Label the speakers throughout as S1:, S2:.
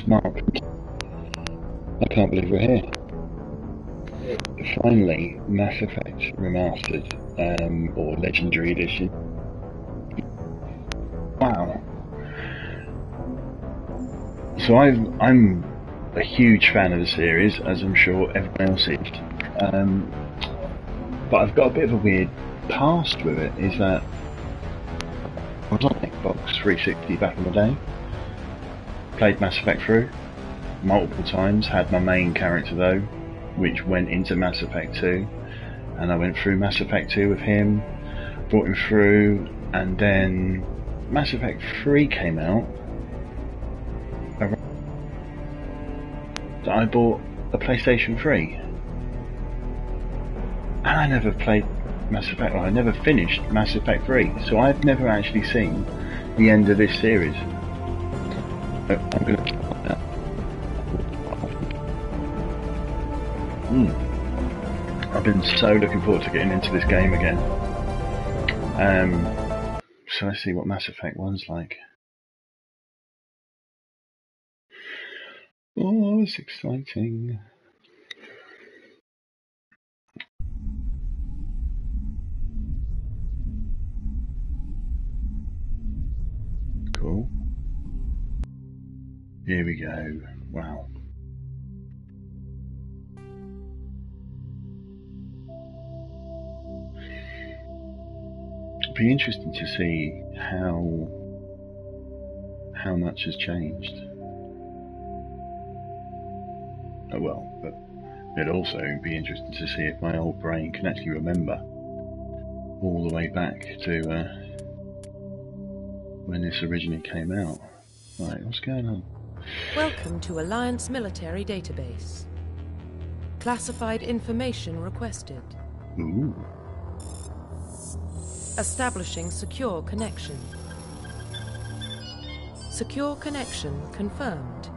S1: Mark. I can't believe we're here. Finally, Mass Effect Remastered, or Legendary Edition. Wow. So I'm a huge fan of the series, as I'm sure everyone else is. But I've got a bit of a weird past with it, is that I was on Xbox 360 back in the day, played Mass Effect through multiple times, had my main character though, which went into Mass Effect 2, and I went through Mass Effect 2 with him, brought him through, and then Mass Effect 3 came out. I bought a PlayStation 3, and I never played Mass Effect, I never finished Mass Effect 3, so I've never actually seen the end of this series. I'm going to start that. I've been so looking forward to getting into this game again. So let's see what Mass Effect 1's like. Oh, it's exciting. Cool. Here we go. Wow. It'll be interesting to see how much has changed. Oh well, but it'll also be interesting to see if my old brain can actually remember all the way back to when this originally came out. Right, what's going on?
S2: Welcome to Alliance Military Database. Classified information requested.
S1: Ooh.
S2: Establishing secure connection. Secure connection confirmed.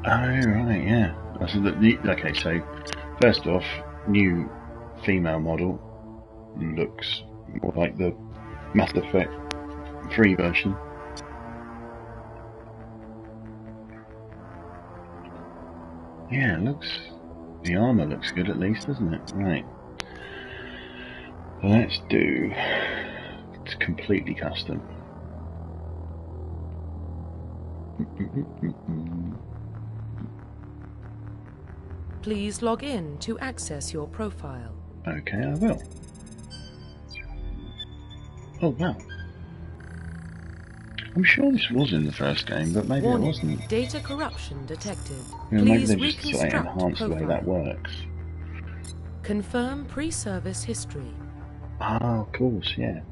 S1: Oh, right, yeah. Okay, so first off, new female model looks more like the Mass Effect 3 version. Yeah, the armour looks good at least, doesn't it? Right. Let's do, it's completely custom.
S2: Please log in to access your profile.
S1: Okay, I will. Oh wow. I'm sure this was in the first game, but maybe
S2: Warning,
S1: it wasn't.
S2: data corruption detected.
S1: You know, maybe
S2: Please
S1: they just sort of
S2: reconstruct
S1: enhanced the way
S2: profile.
S1: that works.
S2: Confirm pre-service history.
S1: Ah, of course, yeah.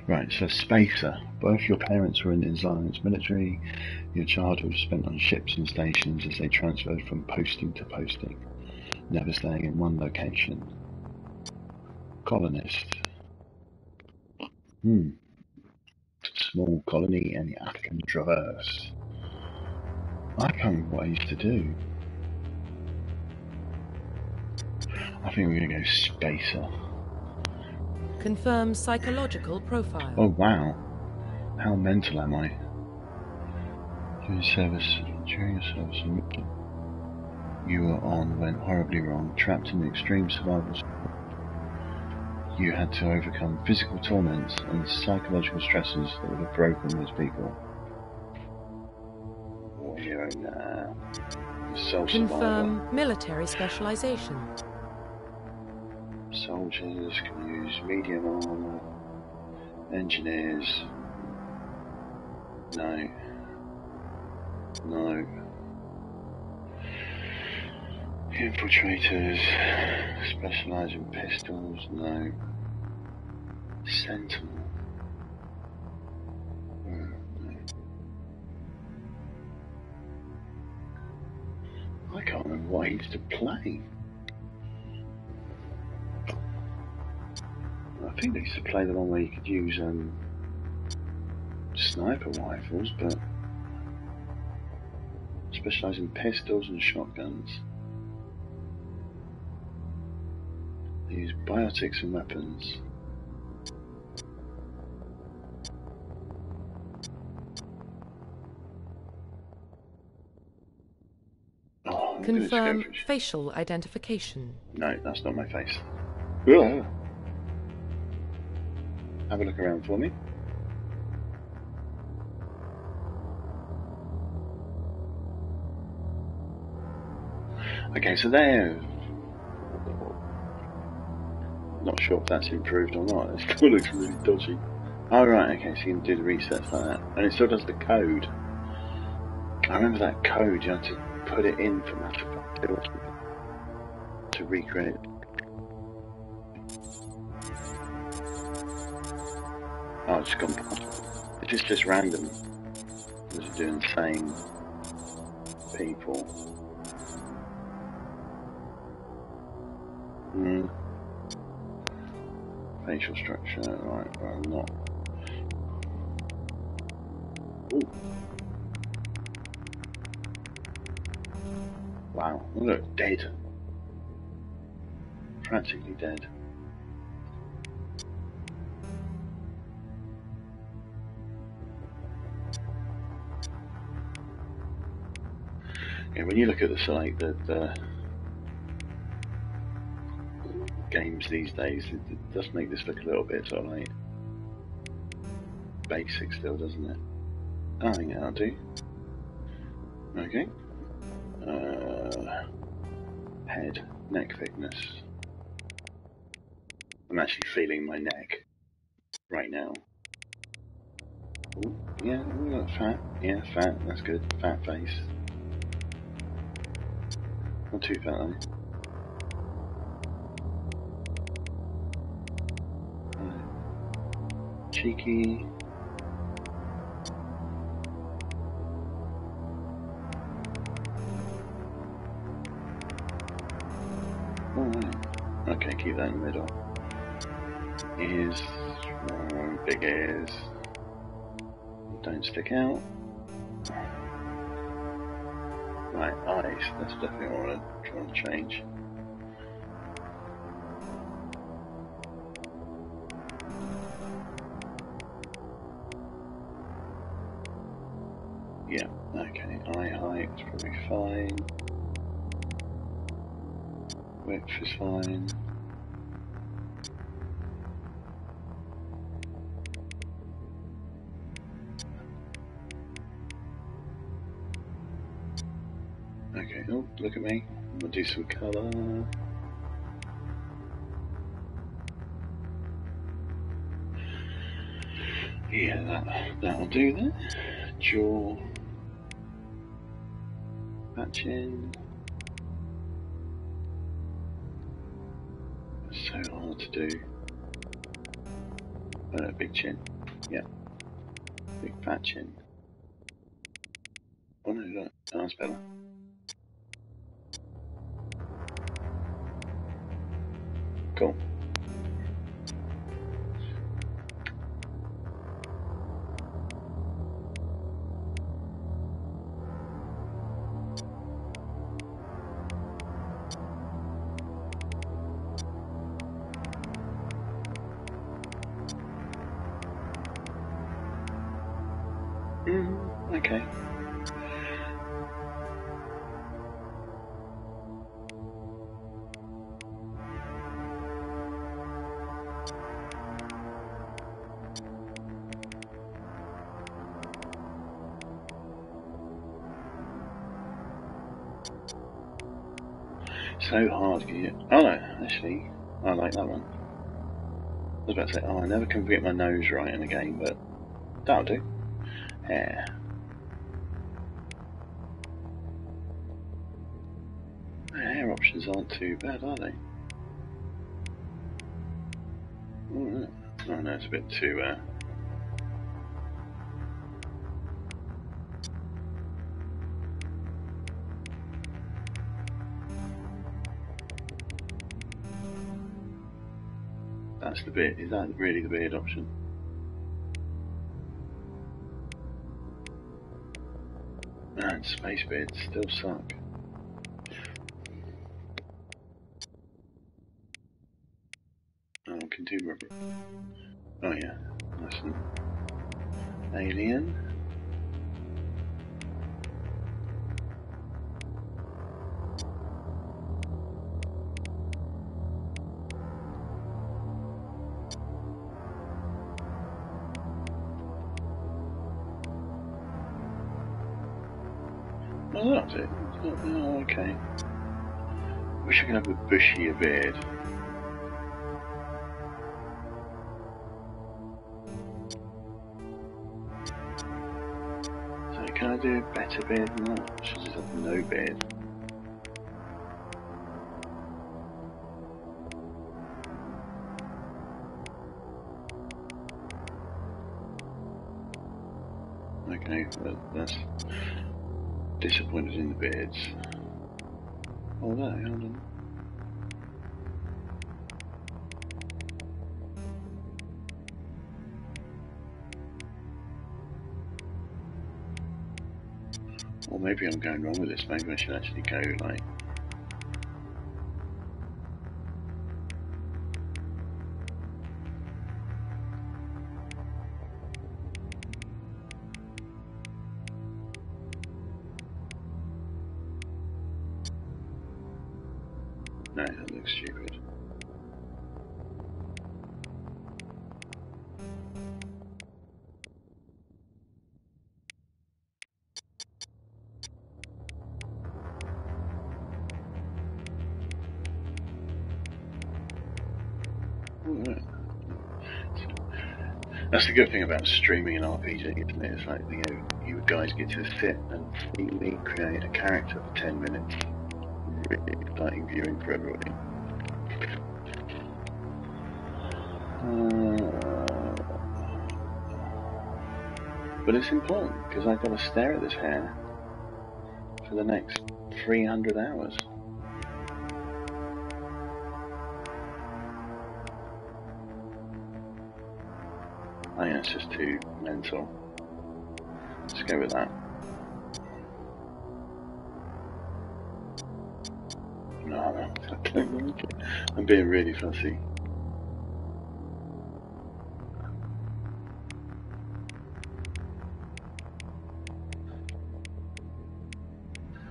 S1: Right, so Spacer. Both your parents were in the Alliance military. Your childhood was spent on ships and stations as they transferred from posting to posting, never staying in one location. Colonist. Small colony in the African Traverse. I can't remember what I used to do. I think we're going to go Spacer.
S2: Confirm psychological profile.
S1: Oh wow. How mental am I? During your service, you were on went horribly wrong, trapped in extreme survival. You had to overcome physical torments and psychological stresses that would have broken those people. War hero now.
S2: Confirm military specialization.
S1: Soldiers can use medium armor. Engineers. No. No. Infiltrators. Specialize in pistols. No. Sentinel. No. I can't remember what I used to play. I think they used to play the one where you could use sniper rifles, but specialise in pistols and shotguns. They use biotics and weapons.
S2: Confirm facial identification.
S1: No, that's not my face. Ugh. Have a look around for me. Okay, so there. Not sure if that's improved or not. It still looks really dodgy. Oh right, okay, so you can do the resets like that. And it still does the code. I remember that code, you had to put it in for Mass Effect 2 to recreate. Oh, it's gone past. It's just random. It's doing the same people. Facial structure, right, well, not. Ooh. Wow, look, dead. Practically dead. Yeah, when you look at the games these days, it does make this look a little bit sort of like basic still, doesn't it? I think that'll do. Okay. Head, neck thickness. I'm actually feeling my neck right now. Ooh, yeah, we got fat. Yeah, fat. That's good. Fat face. Not too fat though. Cheeky. Alright. Okay, keep that in the middle. Ears. Big ears. Don't stick out. Right, eyes. That's definitely what I want to try and change. Yeah, okay. Eye height is probably fine. Width is fine. Okay, oh, look at me. I'm gonna do some colour. Yeah, that'll do that. Jaw. Patching. So hard to do. Big chin. Yeah. Big fat chin. Oh no, look. That's better. Cool. Okay. So hard to get. Oh no, actually, I like that one. I was about to say, oh, I never can get my nose right in a game, but that'll do. Yeah. Hair options aren't too bad, are they? Oh no, it's a bit too. That's the bit. Is that really the beard option? Man, space beards still suck. Oh, consumer. Oh yeah, nice and alien. Oh, that's it. Oh, okay. Wish I could have a bushier beard. So can I do a better beard than that? I should just have no beard. Okay, well, that's disappointed in the beards. Oh, there, hold on. Or maybe I'm going wrong with this. Maybe I should actually go like. No, that looks stupid. That's the good thing about streaming an RPG, isn't it? It's like, you know, you guys get to sit and freely create a character for 10 minutes. Really exciting viewing for everybody. But it's important, because I've got to stare at this hair for the next 300 hours. I think it's just too mental. Let's go with that. No, I don't like it. I'm being really fussy.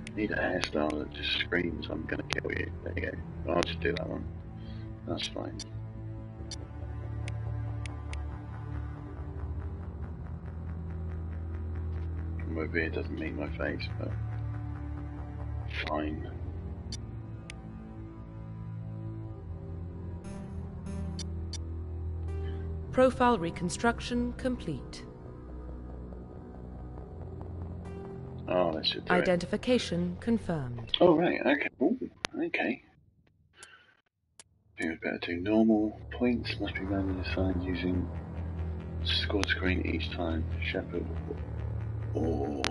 S1: I need a hairstyle that just screams, I'm gonna kill you. There you go. I'll just do that one. That's fine. My beard doesn't meet my face, but fine.
S2: Profile reconstruction complete.
S1: Oh, that should do
S2: Identification confirmed.
S1: Oh, right, okay. Ooh, okay. I think it's better to normal. Points must be randomly assigned using score screen each time. Shepherd or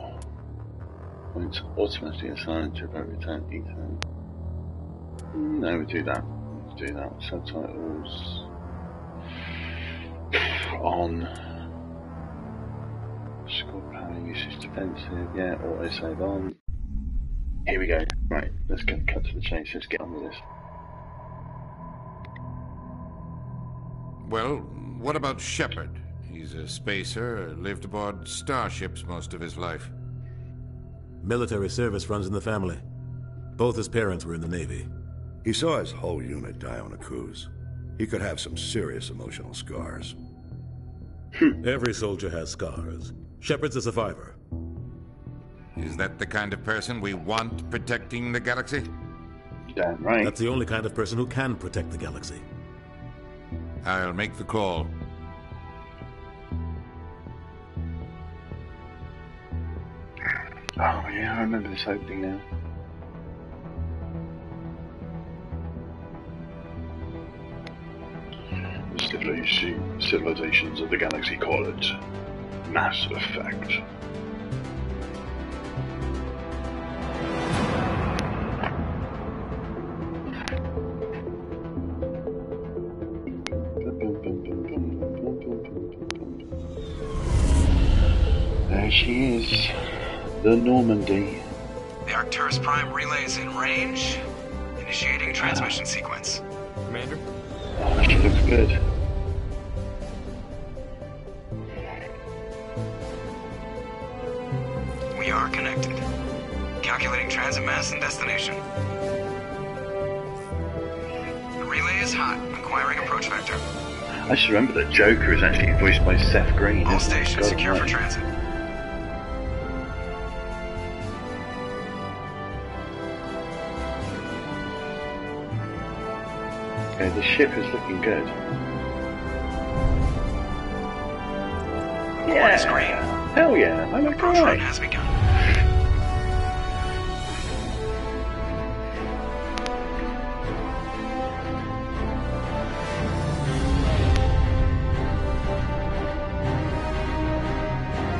S1: points automatically assigned to every return each time. No, we do that. Let's do that. Subtitles on. Score power usage defensive, yeah, auto save on. Here we go. Right, let's cut to the chase. Let's get on with this.
S3: Well, what about Shepard? He's a spacer, lived aboard starships most of his life.
S4: Military service runs in the family. Both his parents were in the Navy.
S5: He saw his whole unit die on a cruise. He could have some serious emotional scars.
S4: Every soldier has scars. Shepard's a survivor.
S3: Is that the kind of person we want protecting the galaxy?
S1: Damn right.
S4: That's the only kind of person who can protect the galaxy.
S3: I'll make the call.
S1: Oh yeah, I remember this opening now. Civilizations of the galaxy call it Mass Effect. There she is, the Normandy.
S6: The Arcturus Prime relay is in range. Initiating transmission sequence.
S7: Commander?
S1: Oh, she looks good.
S6: We are connected. Calculating transit mass and destination. The relay is hot. Acquiring approach vector.
S1: I just remember that Joker is actually voiced by Seth Green.
S6: All stations secure for transit.
S1: Okay, the ship is looking good.
S6: Board is green.
S1: Hell yeah! I'm a
S6: Approach run
S1: guy.
S6: has begun.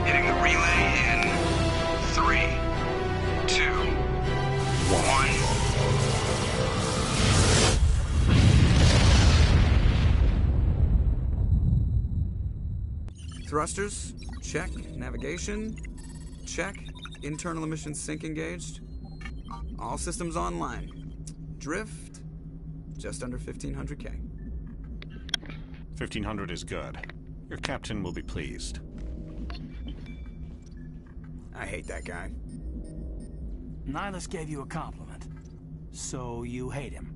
S6: Hitting the relay in 3, 2, 1. Thrusters, check. Navigation, check. Internal emission sync engaged. All systems online. Drift, just under 1500K.
S7: 1500 is good. Your captain will be pleased.
S6: I hate that guy.
S8: Nihilus gave you a compliment. So you hate him.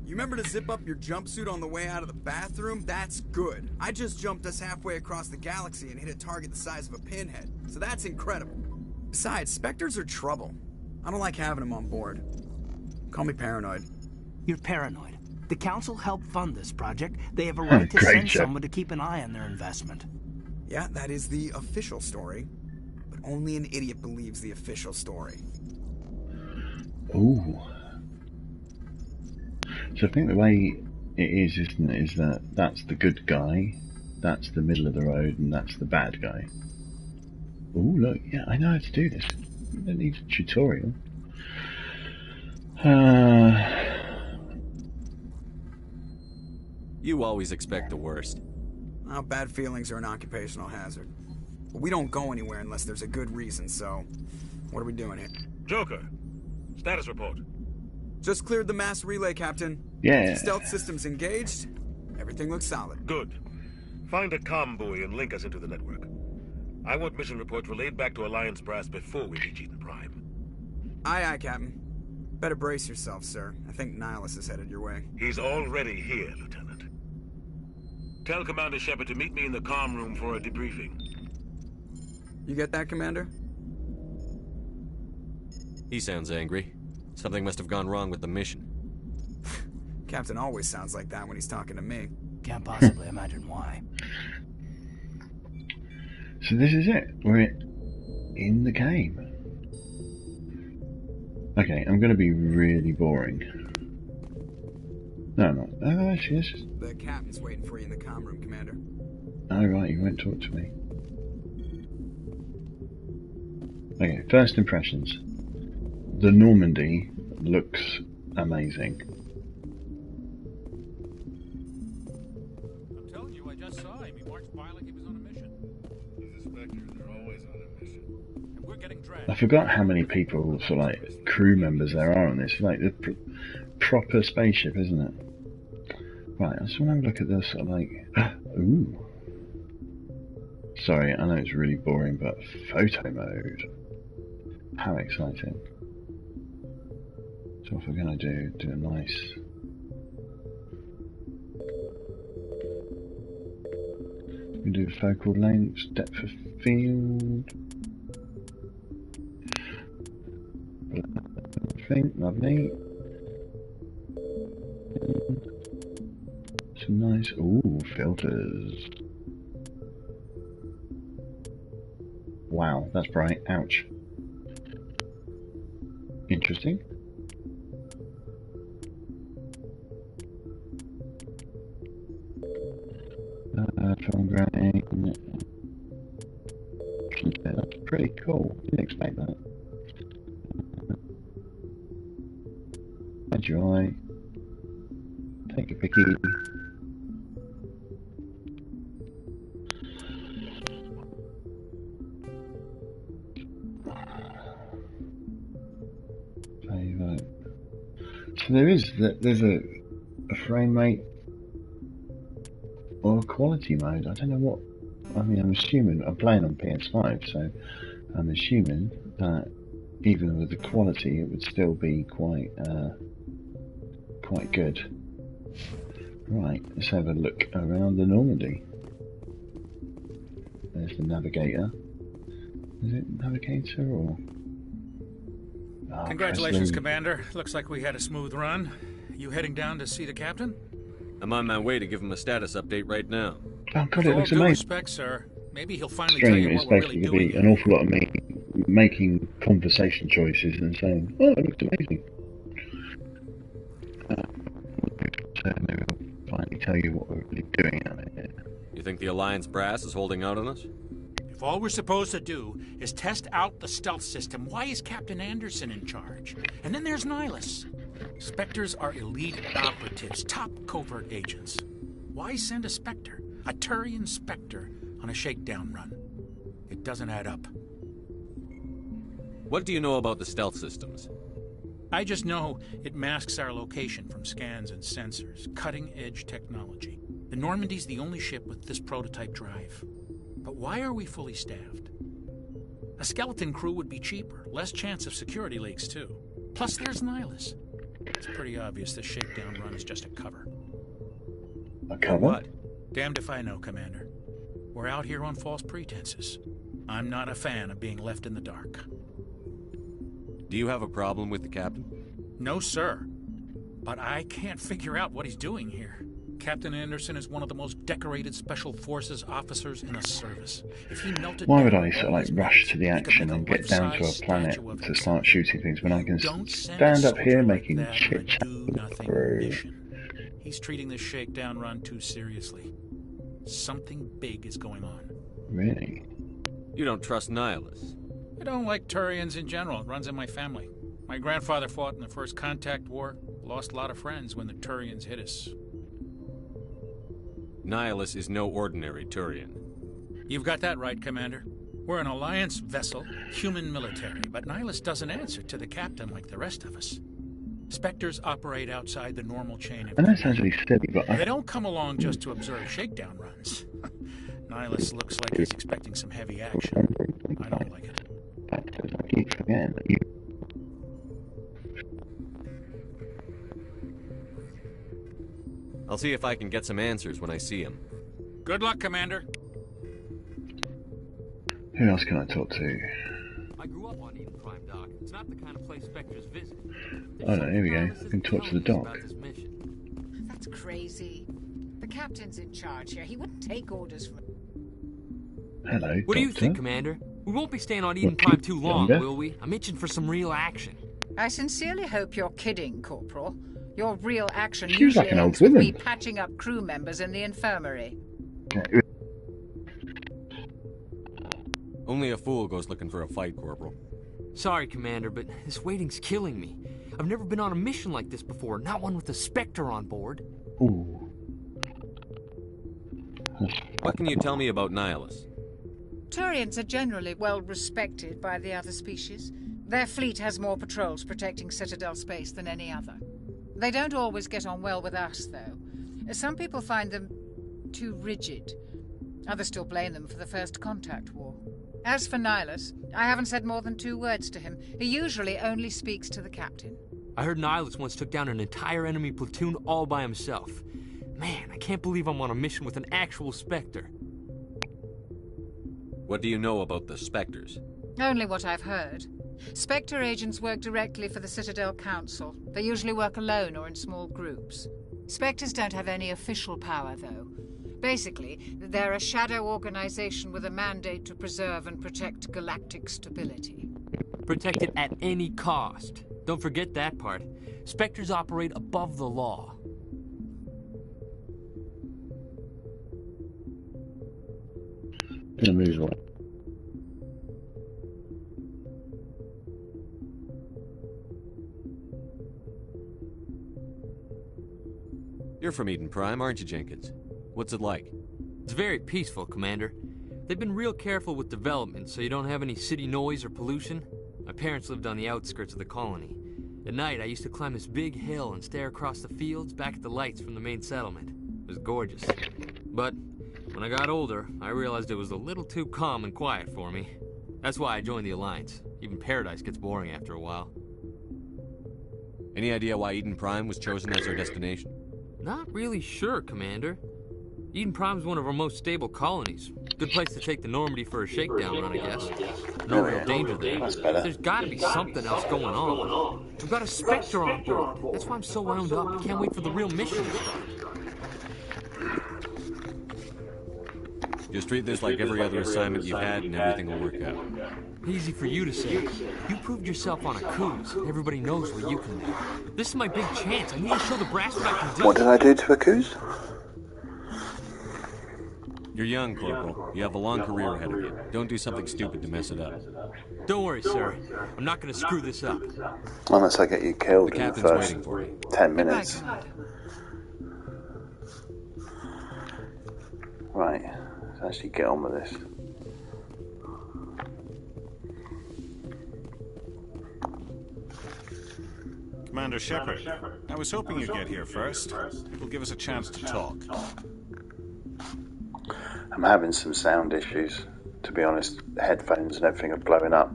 S6: You remember to zip up your jumpsuit on the way out of the bathroom? That's good. I just jumped us halfway across the galaxy and hit a target the size of a pinhead. So that's incredible. Besides, Spectres are trouble. I don't like having them on board. Call me paranoid.
S8: You're paranoid. The Council helped fund this project. They have a right to
S1: Great,
S8: send
S1: Shep.
S8: someone to keep an eye on their investment.
S6: Yeah, that is the official story. But only an idiot believes the official story.
S1: Ooh. So I think the way it is, isn't it, is that that's the good guy, that's the middle of the road, and that's the bad guy. Ooh, look, yeah, I know how to do this. I don't need a tutorial.
S9: You always expect the worst.
S6: Well, bad feelings are an occupational hazard. But we don't go anywhere unless there's a good reason, so... What are we doing here?
S10: Joker, status report.
S6: Just cleared the mass relay, Captain.
S1: Yeah.
S6: Stealth systems engaged. Everything looks solid.
S10: Good. Find a comm buoy and link us into the network. I want mission reports relayed back to Alliance brass before we reach Eden Prime.
S6: Aye, aye, Captain. Better brace yourself, sir. I think Nihilus is headed your way.
S10: He's already here, Lieutenant. Tell Commander Shepard to meet me in the comm room for a debriefing.
S6: You get that, Commander?
S9: He sounds angry. Something must have gone wrong with the mission.
S6: Captain always sounds like that when he's talking to me.
S8: Can't possibly imagine why.
S1: So this is it. We're in the game. Okay, I'm going to be really boring. No, I'm not. Oh, actually, this is...
S6: The captain's waiting for you in the comm room, Commander.
S1: Oh, right, you won't talk to me. Okay, first impressions. The Normandy looks amazing.
S7: I'm telling you, I just saw him. He marched by like he was on a mission.
S5: These inspectors are always on a mission.
S7: And we're getting dragged.
S1: I forgot how many people, sort of like, crew members there are on this. It's like the proper spaceship, isn't it? Right, I just want to have a look at this, sort of like... Ooh. Sorry, I know it's really boring, but photo mode. How exciting. So what we're going to do a nice... We do focal length, depth of field... I think, lovely. Some nice, ooh, filters. Wow, that's bright, ouch. Interesting. Film grain. Yeah, that's pretty cool. Didn't expect that. Enjoy. Take a picky. So there's a frame rate or a quality mode. I don't know what. I mean, I'm assuming I'm playing on PS5, so I'm assuming that even with the quality, it would still be quite good. Right, let's have a look around the Normandy. There's the navigator. Is it navigator or? Oh,
S7: Congratulations, Commander. Looks like we had a smooth run. You heading down to see the captain?
S9: I'm on my way to give him a status update right now.
S1: Oh god,
S7: With
S1: it
S7: all
S1: looks
S7: due
S1: amazing.
S7: respect, sir, maybe he'll finally tell you
S1: Stream is
S7: what we're really
S1: basically
S7: doing
S1: be an
S7: here.
S1: awful lot of me making conversation choices and saying, "Oh, it looks amazing." So maybe I'll finally tell you what we're really doing out here.
S9: You think the Alliance brass is holding out on us?
S7: If all we're supposed to do is test out the stealth system, why is Captain Anderson in charge? And then there's Nihilus. Spectres are elite operatives, top covert agents. Why send a Spectre, a Turian Spectre, on a shakedown run? It doesn't add up.
S9: What do you know about the stealth systems?
S7: I just know it masks our location from scans and sensors. Cutting-edge technology. The Normandy's the only ship with this prototype drive. But why are we fully staffed? A skeleton crew would be cheaper, less chance of security leaks too. Plus there's Nihilus. It's pretty obvious this shakedown run is just a cover.
S1: A cover?
S9: What?
S7: Damned if I know, Commander. We're out here on false pretenses. I'm not a fan of being left in the dark.
S9: Do you have a problem with the captain?
S7: No, sir. But I can't figure out what he's doing here. Captain Anderson is one of the most decorated Special Forces officers in the service. If he melted
S1: Why would
S7: down
S1: I sort of
S7: all
S1: like
S7: his
S1: rush
S7: mates,
S1: to the
S7: he could
S1: action
S7: make
S1: and get down to a
S7: life-size
S1: planet
S7: statue of
S1: to
S7: himself.
S1: start shooting things when I can
S7: Don't send
S1: stand
S7: a
S1: up here
S7: soldier
S1: making
S7: like that
S1: chit
S7: on a
S1: chat
S7: do-nothing
S1: through?
S7: mission. He's treating this shakedown run too seriously. Something big is going on.
S1: Really?
S9: You don't trust Nihilus?
S7: I don't like Turians in general. It runs in my family. My grandfather fought in the First Contact War. Lost a lot of friends when the Turians hit us.
S9: Nihilus is no ordinary Turian.
S7: You've got that right, Commander. We're an Alliance vessel, human military, but Nihilus doesn't answer to the captain like the rest of us. Spectres operate outside the normal chain of
S1: And that
S7: command.
S1: sounds really silly, but
S7: They don't come along just to observe shakedown runs. Nihilus looks like he's expecting some heavy action. I don't like it.
S1: I keep forgetting that you.
S9: I'll see if I can get some answers when I see him.
S7: Good luck, Commander.
S1: Who else can I talk to?
S11: I grew up on Eden Prime, Doc. It's not the kind of place Spectres visit.
S1: Oh no, here we go. I can talk to the doc.
S12: That's crazy. The captain's in charge here. He wouldn't take orders from...
S1: Hello,
S11: What do you
S1: Doctor.
S11: think, Commander? We won't be staying on Eden
S1: What,
S11: Prime too long,
S1: younger?
S11: will we? I'm itching for some real action.
S12: I sincerely hope you're kidding, Corporal. Your real action
S1: She was like
S12: usually
S1: an old
S12: ends with
S1: woman.
S12: me patching up crew members in the infirmary.
S9: Only a fool goes looking for a fight, Corporal.
S11: Sorry, Commander, but this waiting's killing me. I've never been on a mission like this before, not one with a Spectre on board.
S1: Ooh.
S9: What can you tell me about Nihilus?
S12: Turians are generally well respected by the other species. Their fleet has more patrols protecting Citadel space than any other. They don't always get on well with us, though. Some people find them too rigid. Others still blame them for the First Contact War. As for Nihilus, I haven't said more than 2 words to him. He usually only speaks to the captain.
S11: I heard Nihilus once took down an entire enemy platoon all by himself. Man, I can't believe I'm on a mission with an actual Spectre.
S9: What do you know about the Spectres?
S12: Only what I've heard. Spectre agents work directly for the Citadel Council. They usually work alone or in small groups. Spectres don't have any official power, though. Basically, they're a shadow organization with a mandate to preserve and protect galactic stability.
S11: Protect it at any cost. Don't forget that part. Spectres operate above the law.
S1: Gonna move on.
S9: You're from Eden Prime, aren't you, Jenkins? What's it like?
S11: It's very peaceful, Commander. They've been real careful with development, so you don't have any city noise or pollution. My parents lived on the outskirts of the colony. At night, I used to climb this big hill and stare across the fields back at the lights from the main settlement. It was gorgeous. But when I got older, I realized it was a little too calm and quiet for me. That's why I joined the Alliance. Even Paradise gets boring after a while.
S9: Any idea why Eden Prime was chosen as our destination?
S11: Not really sure, Commander. Eden Prime's one of our most stable colonies. Good place to take the Normandy for a shakedown run, I guess. No real danger there. There's gotta be something else going on. We've got a Spectre on board. That's why I'm so wound up. I can't wait for the real mission to start.
S9: Just treat this like every other assignment you've had and everything will work out.
S11: Easy for you to say. You proved yourself on a cruise. Everybody knows what you can do. This is my big chance. I need to show the brass what I can do.
S1: What did I do to a Coos?
S9: You're young, Corporal. You have a long career ahead of you. Don't do something stupid to mess it up.
S11: Don't worry, sir. I'm not going to screw this up.
S1: Unless I get you killed in the first
S9: waiting for me.
S1: 10 minutes. Right, let's actually get on with this.
S13: Commander Shepard, I was hoping you'd get here first. It will give us a chance to talk.
S1: I'm having some sound issues, to be honest. The headphones and everything are blowing up.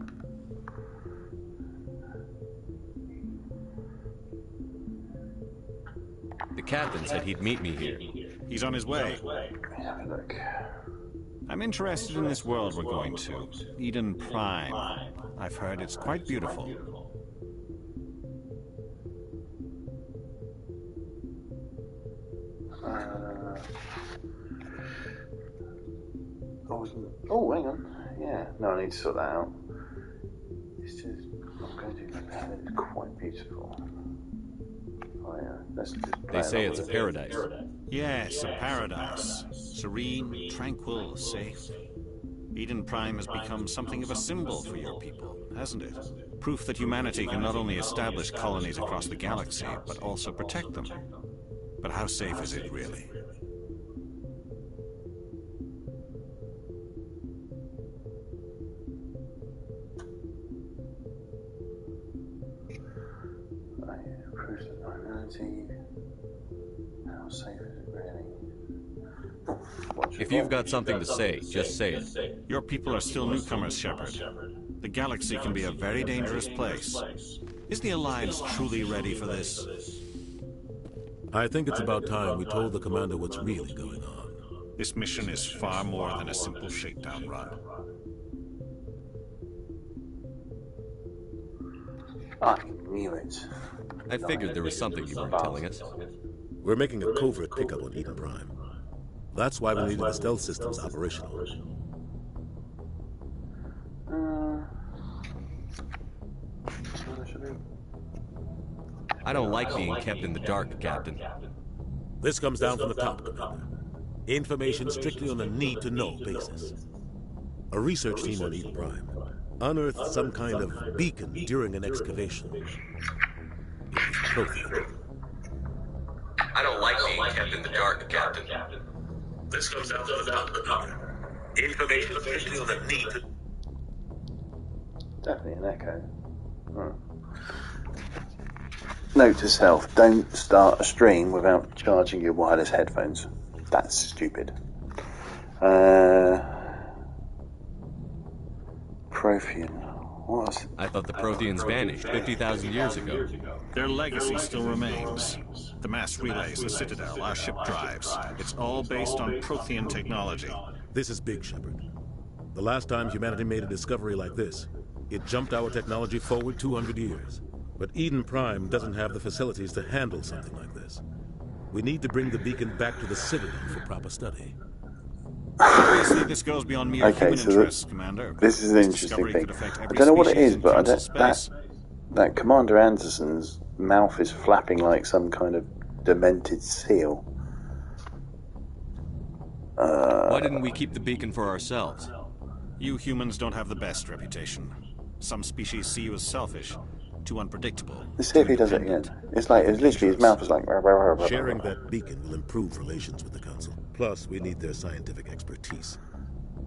S9: The captain said he'd meet me here.
S13: He's on his way.
S1: Let me have a look.
S13: I'm interested in this world we're going to, Eden Prime. I've heard it's quite beautiful.
S1: Oh, hang on. Yeah, no, I need to sort that out. It's just, I'm going to do that. It's quite beautiful. Oh, yeah. Let's just
S9: They say it's a paradise.
S13: Yes, a paradise. Serene, tranquil, safe. Eden Prime has become something of a symbol for your people, hasn't it? Proof that humanity can not only establish colonies across the galaxy, but also protect them. But how safe is it, really?
S1: How safe is it really?
S9: If you've got something to say, just say it.
S13: Your people are still newcomers, Shepard. The galaxy can be a very dangerous place. Is the Alliance truly ready for this?
S4: I think it's about time we told the commander what's really going on.
S13: This mission is far more than a simple shakedown run.
S1: I knew it.
S9: I figured there was something you weren't telling us.
S4: We're making a covert pickup on Eden Prime. That's why we needed the stealth systems operational.
S9: I don't like being kept in the dark, Captain.
S4: This comes down from the top, Commander. Information strictly on a need-to-know basis. A research team on Eden Prime unearthed some kind of beacon during an excavation. It was Prothean.
S9: I don't like being kept in the dark, Captain.
S4: This comes down to the top, Commander. Information strictly on a need-to...
S1: Definitely an echo. Note to self, don't start a stream without charging your wireless headphones. That's stupid. Prothean. What?
S9: I thought the Protheans vanished 50,000 years ago.
S13: Their legacy still remains. The mass relays, the Citadel, our ship drives. It's all based on Prothean technology.
S4: This is big, Shepard. The last time humanity made a discovery like this, it jumped our technology forward 200 years. But Eden Prime doesn't have the facilities to handle something like this. We need to bring the beacon back to the Citadel for proper study.
S13: Obviously, this goes beyond mere human interests, Commander.
S1: This is an interesting thing. I don't know what it is, but that Commander Anderson's mouth is flapping like some kind of demented seal.
S9: Why didn't we keep the beacon for ourselves?
S13: You humans don't have the best reputation. Some species see you as selfish, too unpredictable.
S1: Let's see if he does it again. It's literally his mouth is like...
S4: Sharing that beacon will improve relations with the Council. Plus, we need their scientific expertise.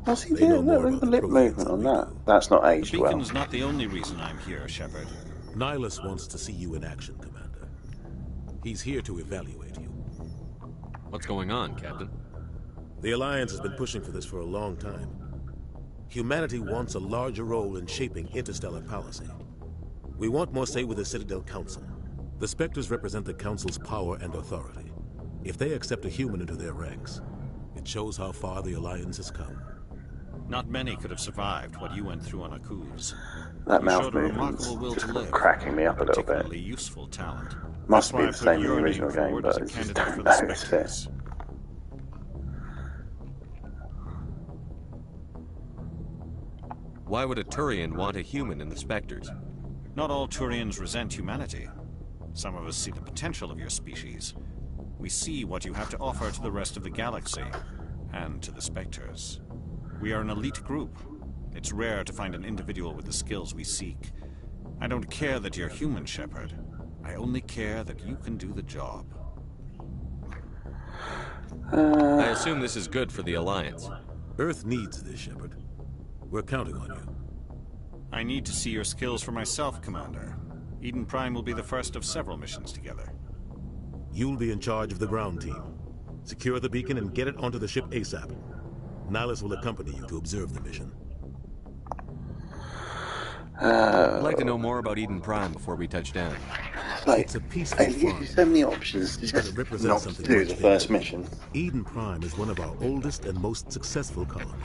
S1: What's he doing? Look at the lip movement on that. That's not aged well.
S13: The beacon's not the only reason I'm here, Shepard.
S4: Nihilus wants to see you in action, Commander. He's here to evaluate you.
S9: What's going on, Captain?
S4: The Alliance has been pushing for this for a long time. Humanity wants a larger role in shaping interstellar policy. We want more say with the Citadel Council. The Spectres represent the Council's power and authority. If they accept a human into their ranks, It shows how far the Alliance has come.
S13: Not many could have survived what you went through on Akuz.
S14: That
S13: You
S14: mouth
S13: showed a
S14: movement's
S13: remarkable will to live,
S14: cracking me up a little bit.
S13: particularly useful talent.
S14: Must
S13: That's
S14: be
S13: why I
S14: the
S13: put
S14: same in the
S13: your
S14: original
S13: name
S14: game,
S13: forward
S14: but
S13: as a
S14: I just
S13: candidate
S14: don't
S13: for the
S14: notice it.
S13: Spectres.
S9: Why would a Turian want a human in the Spectres?
S13: Not all Turians resent humanity. Some of us see the potential of your species. We see what you have to offer to the rest of the galaxy, and to the Spectres. We are an elite group. It's rare to find an individual with the skills we seek. I don't care that you're human, Shepard. I only care that you can do the job.
S9: I assume this is good for the Alliance.
S4: Earth needs this, Shepard. We're counting on you.
S13: I need to see your skills for myself, Commander. Eden Prime will be the first of several missions together.
S4: You'll be in charge of the ground team. Secure the beacon and get it onto the ship ASAP. Nihilus will accompany you to observe the mission.
S9: I'd like to know more about Eden Prime before we touch down.
S14: Like,
S4: it's a peaceful farm.
S14: so many options to
S4: But it represents
S14: not
S4: something
S14: do
S4: much
S14: the
S4: bigger.
S14: first mission.
S4: Eden Prime is one of our oldest and most successful colonies.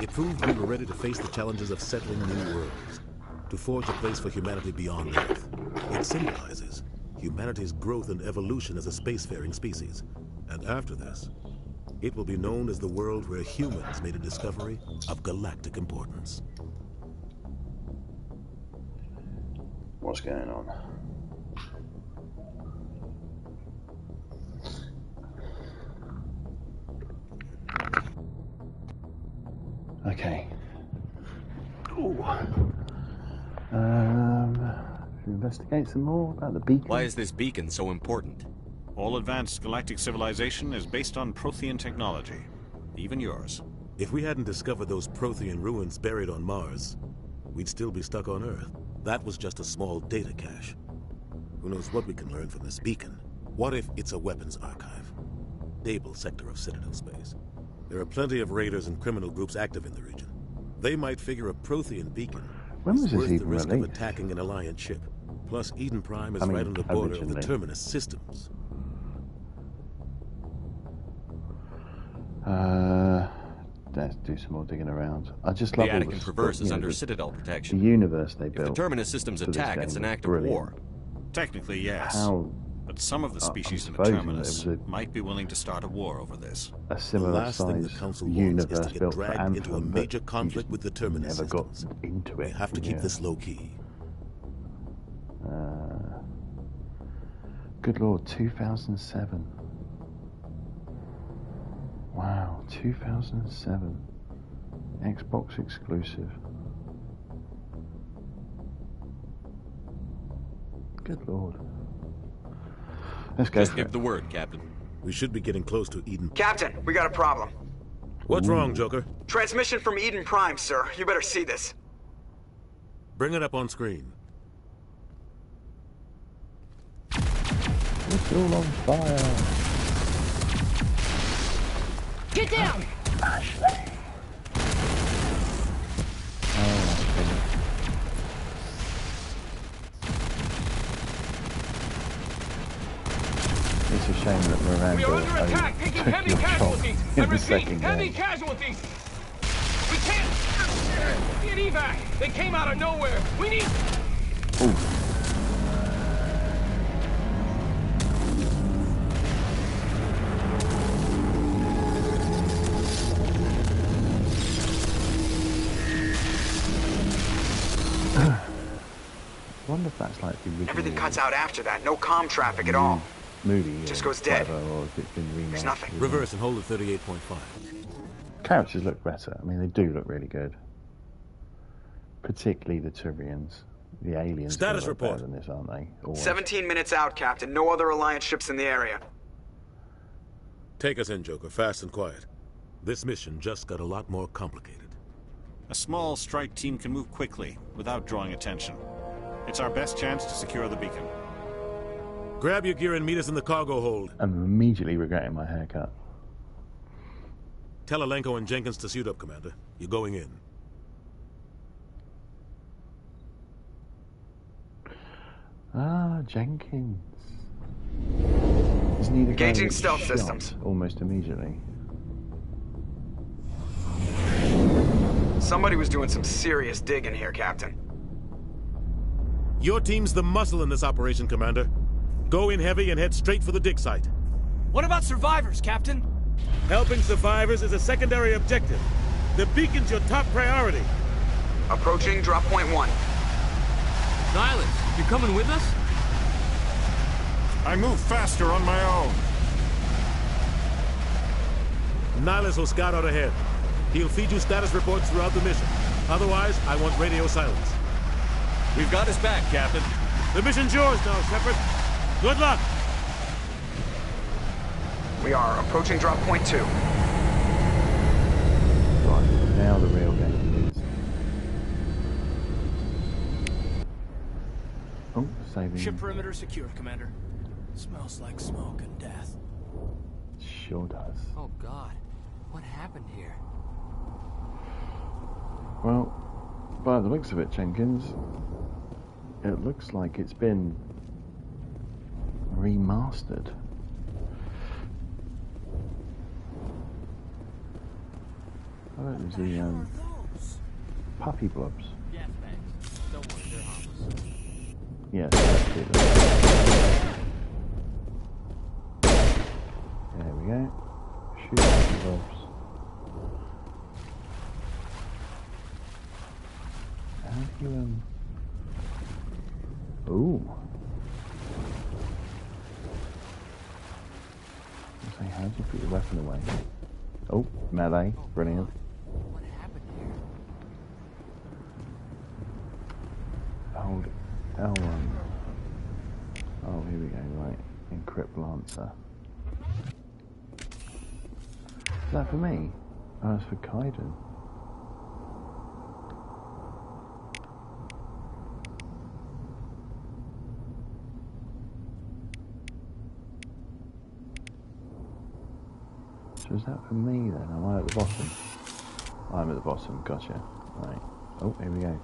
S4: It proved we were ready to face the challenges of settling new worlds, to forge a place for humanity beyond Earth. It symbolizes humanity's growth and evolution as a spacefaring species. And after this, it will be known as the world where humans made a discovery of galactic importance.
S14: What's going on? Okay. Ooh. Investigate some more about the beacon.
S9: Why is this beacon so important?
S13: All advanced galactic civilization is based on Prothean technology. Even yours.
S4: If we hadn't discovered those Prothean ruins buried on Mars, we'd still be stuck on Earth. That was just a small data cache. Who knows what we can learn from this beacon? What if it's a weapons archive? Dable sector of Citadel space. There are plenty of raiders and criminal groups active in the region. They might figure a Prothean beacon is worth the risk of attacking an Alliance ship. Plus, Eden Prime is right on the border of the Terminus systems.
S14: Let's do some more digging around. I just love
S9: the Attic and Traverse is under Citadel protection.
S14: The universe they built.
S9: If the Terminus systems attack, it's an act of war.
S13: Technically, yes. But some of the species in the Terminus might be willing to start a war over this.
S14: A similar size universe
S4: to get
S14: built for
S4: dragged into a
S14: Anthem,
S4: major conflict with the Terminus
S14: never
S4: systems.
S14: got into it.
S4: We have to keep this low key.
S14: Good Lord, 2007. Wow, 2007. Xbox exclusive. Good Lord. Let's go.
S9: Just give the word, Captain.
S4: We should be getting close to Eden.
S6: Captain, we got a problem.
S4: What's wrong, Joker?
S6: Transmission from Eden Prime, sir. You better see this.
S4: Bring it up on screen.
S14: It's all on fire.
S15: Get down!
S14: Ashley. It's a shame that Miranda
S15: we are under attack, taking heavy casualties. I repeat, heavy casualties. We can't get evac. They came out of nowhere. We need.
S14: Ooh. I wonder if that's like the original.
S6: Everything cuts out after that. No comm traffic at all.
S14: Movie
S6: just goes dead.
S14: Or if it's been remade.
S6: There's nothing.
S4: Reverse and hold at 38.5.
S14: Characters look better. I mean, they do look really good. Particularly the Turians. The aliens
S4: Status
S14: look
S4: report.
S14: better than this, aren't they? Always.
S6: 17 minutes out, Captain. No other Alliance ships in the area.
S4: Take us in, Joker, fast and quiet. This mission just got a lot more complicated.
S13: A small strike team can move quickly, without drawing attention. It's our best chance to secure the beacon.
S4: Grab your gear and meet us in the cargo hold.
S14: I'm immediately regretting my haircut.
S4: Tell Alenko and Jenkins to suit up, Commander. You're going in.
S14: Ah, Jenkins. Isn't he the guy
S6: Engaging
S14: that
S6: stealth
S14: shot
S6: systems.
S14: almost immediately?
S6: Somebody was doing some serious digging here, Captain.
S4: Your team's the muscle in this operation, Commander. Go in heavy and head straight for the dig site.
S8: What about survivors, Captain?
S4: Helping survivors is a secondary objective. The beacon's your top priority.
S6: Approaching drop point 1.
S11: Nihilus, you coming with us?
S3: I move faster on my own.
S4: Nihilus will scout out ahead. He'll feed you status reports throughout the mission. Otherwise, I want radio silence.
S9: We've got his back, Captain.
S4: The mission's yours now, Shepard. Good luck!
S6: We are approaching drop point 2.
S14: Right, now the real game is. Oh, saving.
S8: Ship perimeter secure, Commander. Smells like smoke and death.
S14: Sure does.
S11: Oh God, what happened here?
S14: Well, by the looks of it, Jenkins, it looks like it's been remastered. Oh, it was the puppy blobs.
S11: Gas bags. Don't worry, they're harmless.
S14: Yes, that's it. There we go. Shoot puppy blobs. How do you Ooh. So how do you put your weapon away? Oh, melee. Brilliant.
S11: What happened here?
S14: Hold L1. Oh, here we go, right. Encrypt Lancer. Is that for me? Oh, it's for Kaiden. So is that for me then? Am I at the bottom? I'm at the bottom, gotcha. Right. Oh, here we go.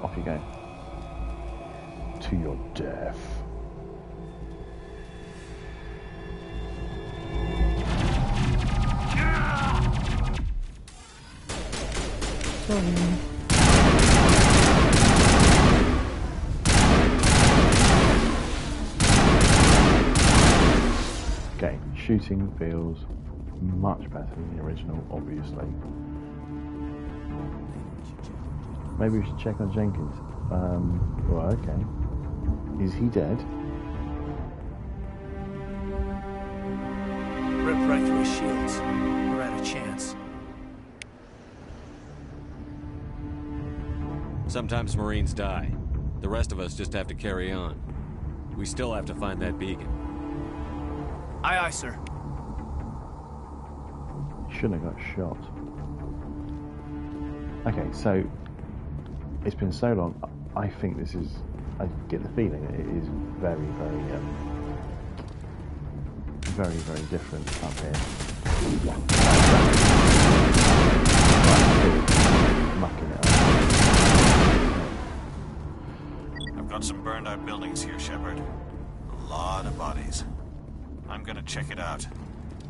S14: Off you go. To your death. Sorry. Okay, shooting feels much better than the original, obviously. Maybe we should check on Jenkins. Well, okay. Is he dead?
S8: Ripped right through his shields. We're out of chance.
S9: Sometimes Marines die. The rest of us just have to carry on. We still have to find that beacon.
S8: Aye, aye, sir.
S14: Shouldn't have got shot. Okay, so it's been so long. I think this is. I get the feeling that it is very, very different up here. Mucking it up.
S13: I've got some burned out buildings here, Shepard. A lot of bodies. I'm gonna check it out.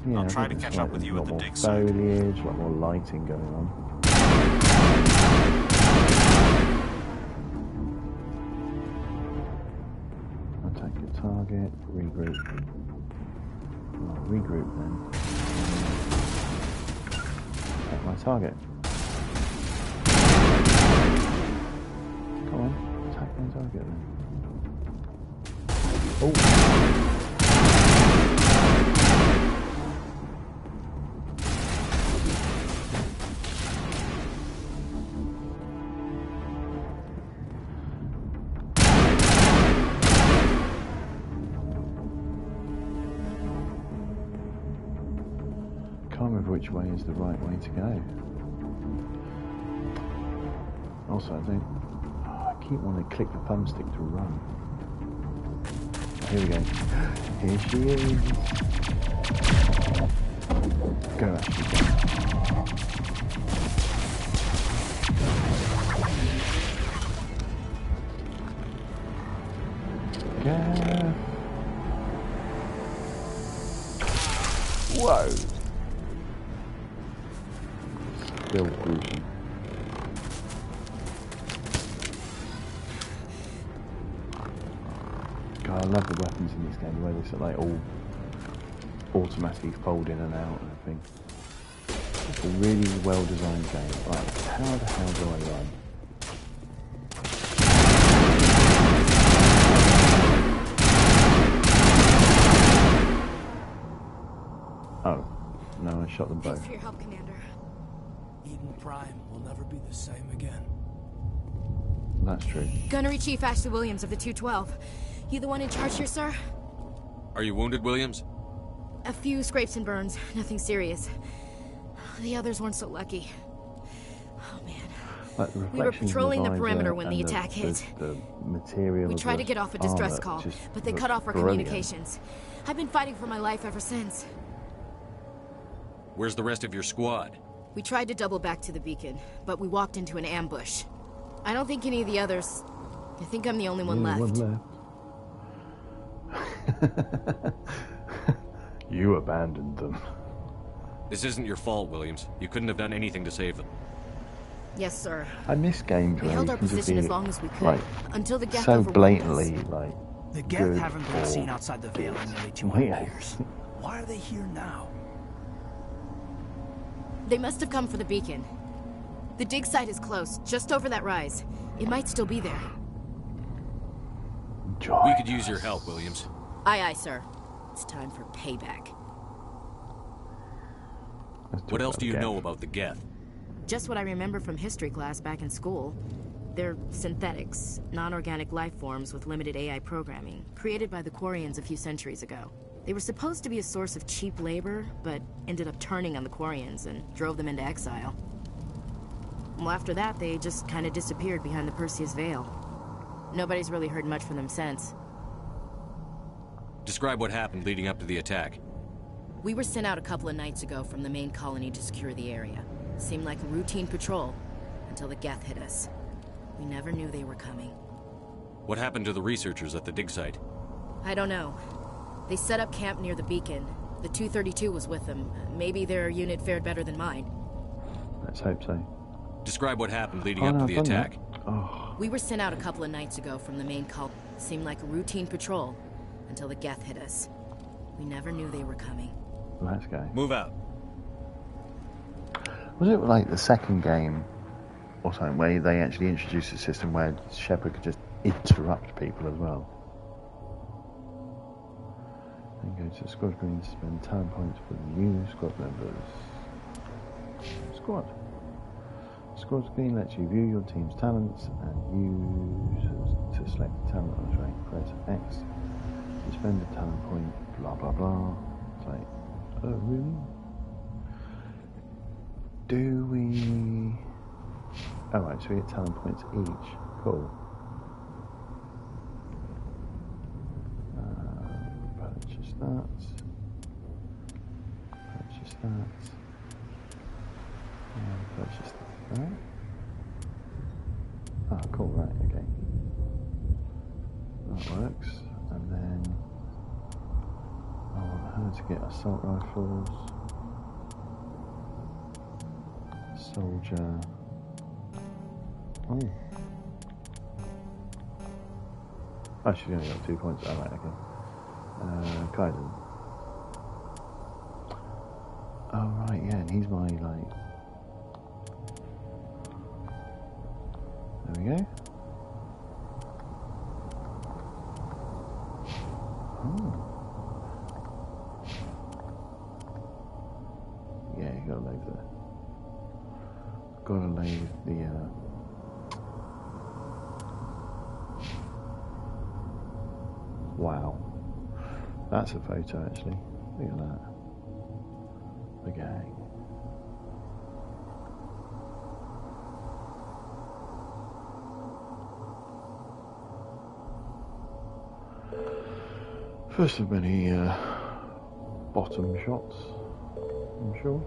S14: Yeah,
S13: I'll try to catch up with you at the dig site.
S14: Foliage, a lot more lighting going on. Attack your target, regroup. Oh, regroup then. Attack my target. Come on, attack my target then. Oh! Which way is the right way to go? Also, I keep wanting to click the thumbstick to run. Here we go. Here she is. Go, Ashley. Go. Whoa! Still gruesome. God, I love the weapons in this game, the way they sort of like all automatically fold in and out and everything. It's a really well designed game. Right, how the hell do I run? Oh, no, I shot them both.
S16: Thanks for your help, Commander.
S8: Eden Prime will never be the same again.
S14: That's true.
S16: Gunnery Chief Ashley Williams of the 212. You the one in charge here, sir?
S9: Are you wounded, Williams?
S16: A few scrapes and burns, nothing serious. The others weren't so lucky. Oh man.
S14: Like the
S16: we were patrolling the perimeter when the attack hit.
S14: The material.
S16: We tried to get off a distress call, but they cut off our communications. I've been fighting for my life ever since.
S9: Where's the rest of your squad?
S16: We tried to double back to the beacon, but we walked into an ambush. I don't think any of the others... I think I'm the only one left.
S14: You abandoned them.
S9: This isn't your fault, Williams. You couldn't have done anything to save them.
S16: Yes, sir.
S14: I miss games
S16: we
S14: where
S16: held
S14: you
S16: our
S14: can just
S16: position
S14: be,
S16: as long as we could,
S14: like,
S16: until the Geth
S14: so
S16: overwhelmed
S14: blatantly,
S16: us.
S14: like,
S8: The Geth haven't been seen outside the Veil in nearly 200 years. Why are they here now?
S16: They must have come for the beacon. The dig site is close, just over that rise. It might still be there.
S9: We could use your help, Williams.
S16: Aye, aye, sir. It's time for payback.
S9: What else do you know about the Geth?
S16: Just what I remember from history class back in school. They're synthetics, non-organic life forms with limited AI programming, created by the Quarians a few centuries ago. They were supposed to be a source of cheap labor, but ended up turning on the Quarians and drove them into exile. Well, after that, they just kind of disappeared behind the Perseus Veil. Nobody's really heard much from them since.
S9: Describe what happened leading up to the attack.
S16: We were sent out a couple of nights ago from the main colony to secure the area. Seemed like a routine patrol, until the Geth hit us. We never knew they were coming.
S9: What happened to the researchers at the dig site?
S16: I don't know. They set up camp near the beacon. The 232 was with them. Maybe their unit fared better than mine.
S14: Let's hope so.
S9: Describe what happened leading up to the attack.
S14: Oh.
S16: We were sent out a couple of nights ago from the main colony. Seemed like a routine patrol, until the Geth hit us. We never knew they were coming.
S14: Let's go.
S9: Move out.
S14: Was it like the second game or something where they actually introduced a system where Shepard could just interrupt people as well? Then go to squad green to spend talent points for new squad members. Squad. Squad green lets you view your team's talents and use to select the talent on the rank. Press X to spend a talent point. Blah blah blah. It's like, oh really? Do we... Oh right, so we get talent points each. Cool. Purchase that. Purchase that. And purchase that. Oh cool, right, okay. That works. And then I want her to get assault rifles. Soldier. Oh. Oh, she's only got 2 points. Alright, okay. Kaiden. Oh, right, yeah, and he's my, like... There we go. Oh. Yeah, you gotta leave there. Gotta leave the wow, that's a photo actually. Look at that. The gang. First of many bottom shots, I'm sure.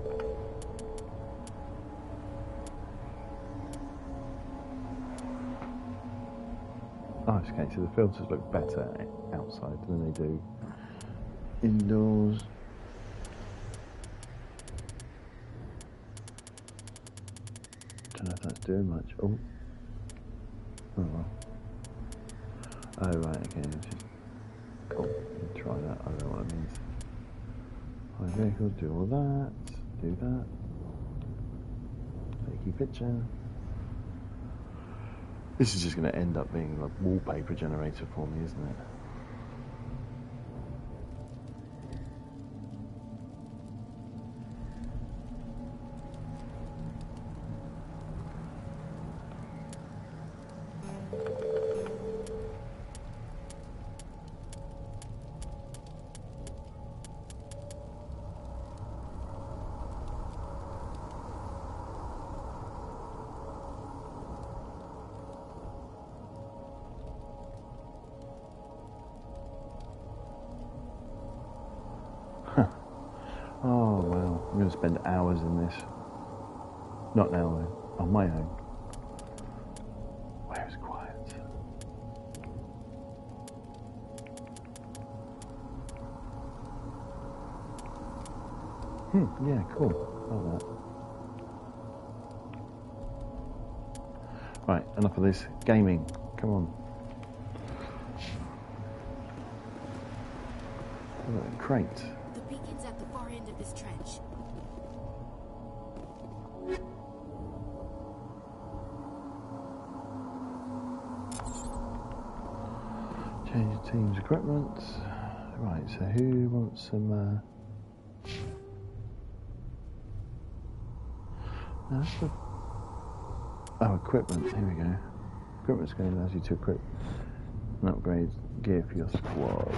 S14: Oh, okay, so the filters look better outside than they do indoors. know if that's doing much. Oh. Oh well. Oh right, okay, it's just cool. Try that, I don't know what it means. Hide vehicle, do all that, do that. Takey picture. This is just going to end up being like wallpaper generator for me, isn't it? Oh wow, I'm going to spend hours in this. Not now though, on my own. Where is quiet? Yeah, cool. Like that. Right, enough of this. Gaming. Come on. Crate.
S16: The beacon's at the far end of this trench.
S14: Change the team's equipment. Right, so who wants some no, that's the equipment, here we go. Equipment screen allows you to equip and upgrade gear for your squad.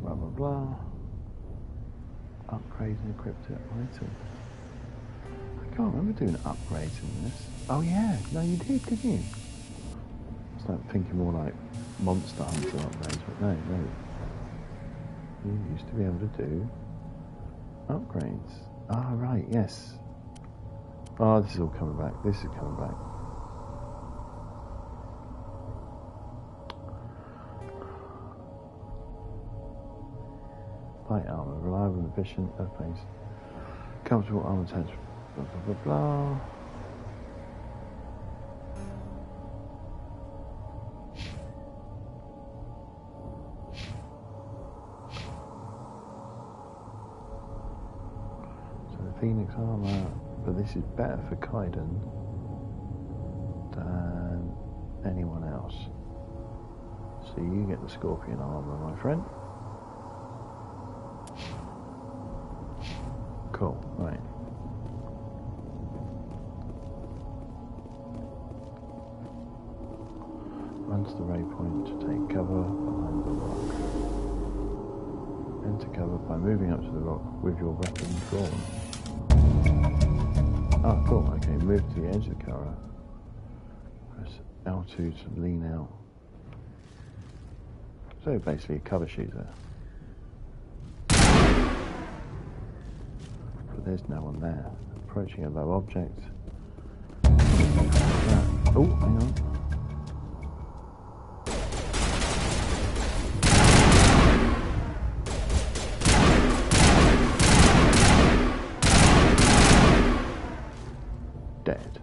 S14: Blah blah blah. Upgrade and equip it item. I can't remember doing upgrades in this. Oh yeah, no you did, didn't you? I was like thinking more like Monster Hunter upgrades, but no. You used to be able to do upgrades. Ah, right, yes. Oh, this is all coming back. This is coming back. Light armor, reliable and efficient, earth-based. Comfortable armor attachment, blah blah blah blah. So the Phoenix armor, but this is better for Kaiden than anyone else. So you get the Scorpion armor, my friend. Cool, right. Run to the ray point to take cover behind the rock. Enter cover by moving up to the rock with your weapon drawn. Oh, cool, okay, move to the edge of the cover. Press L2 to lean out. So basically a cover shooter. There's no one there. Approaching a low object. Oh, hang on. Dead.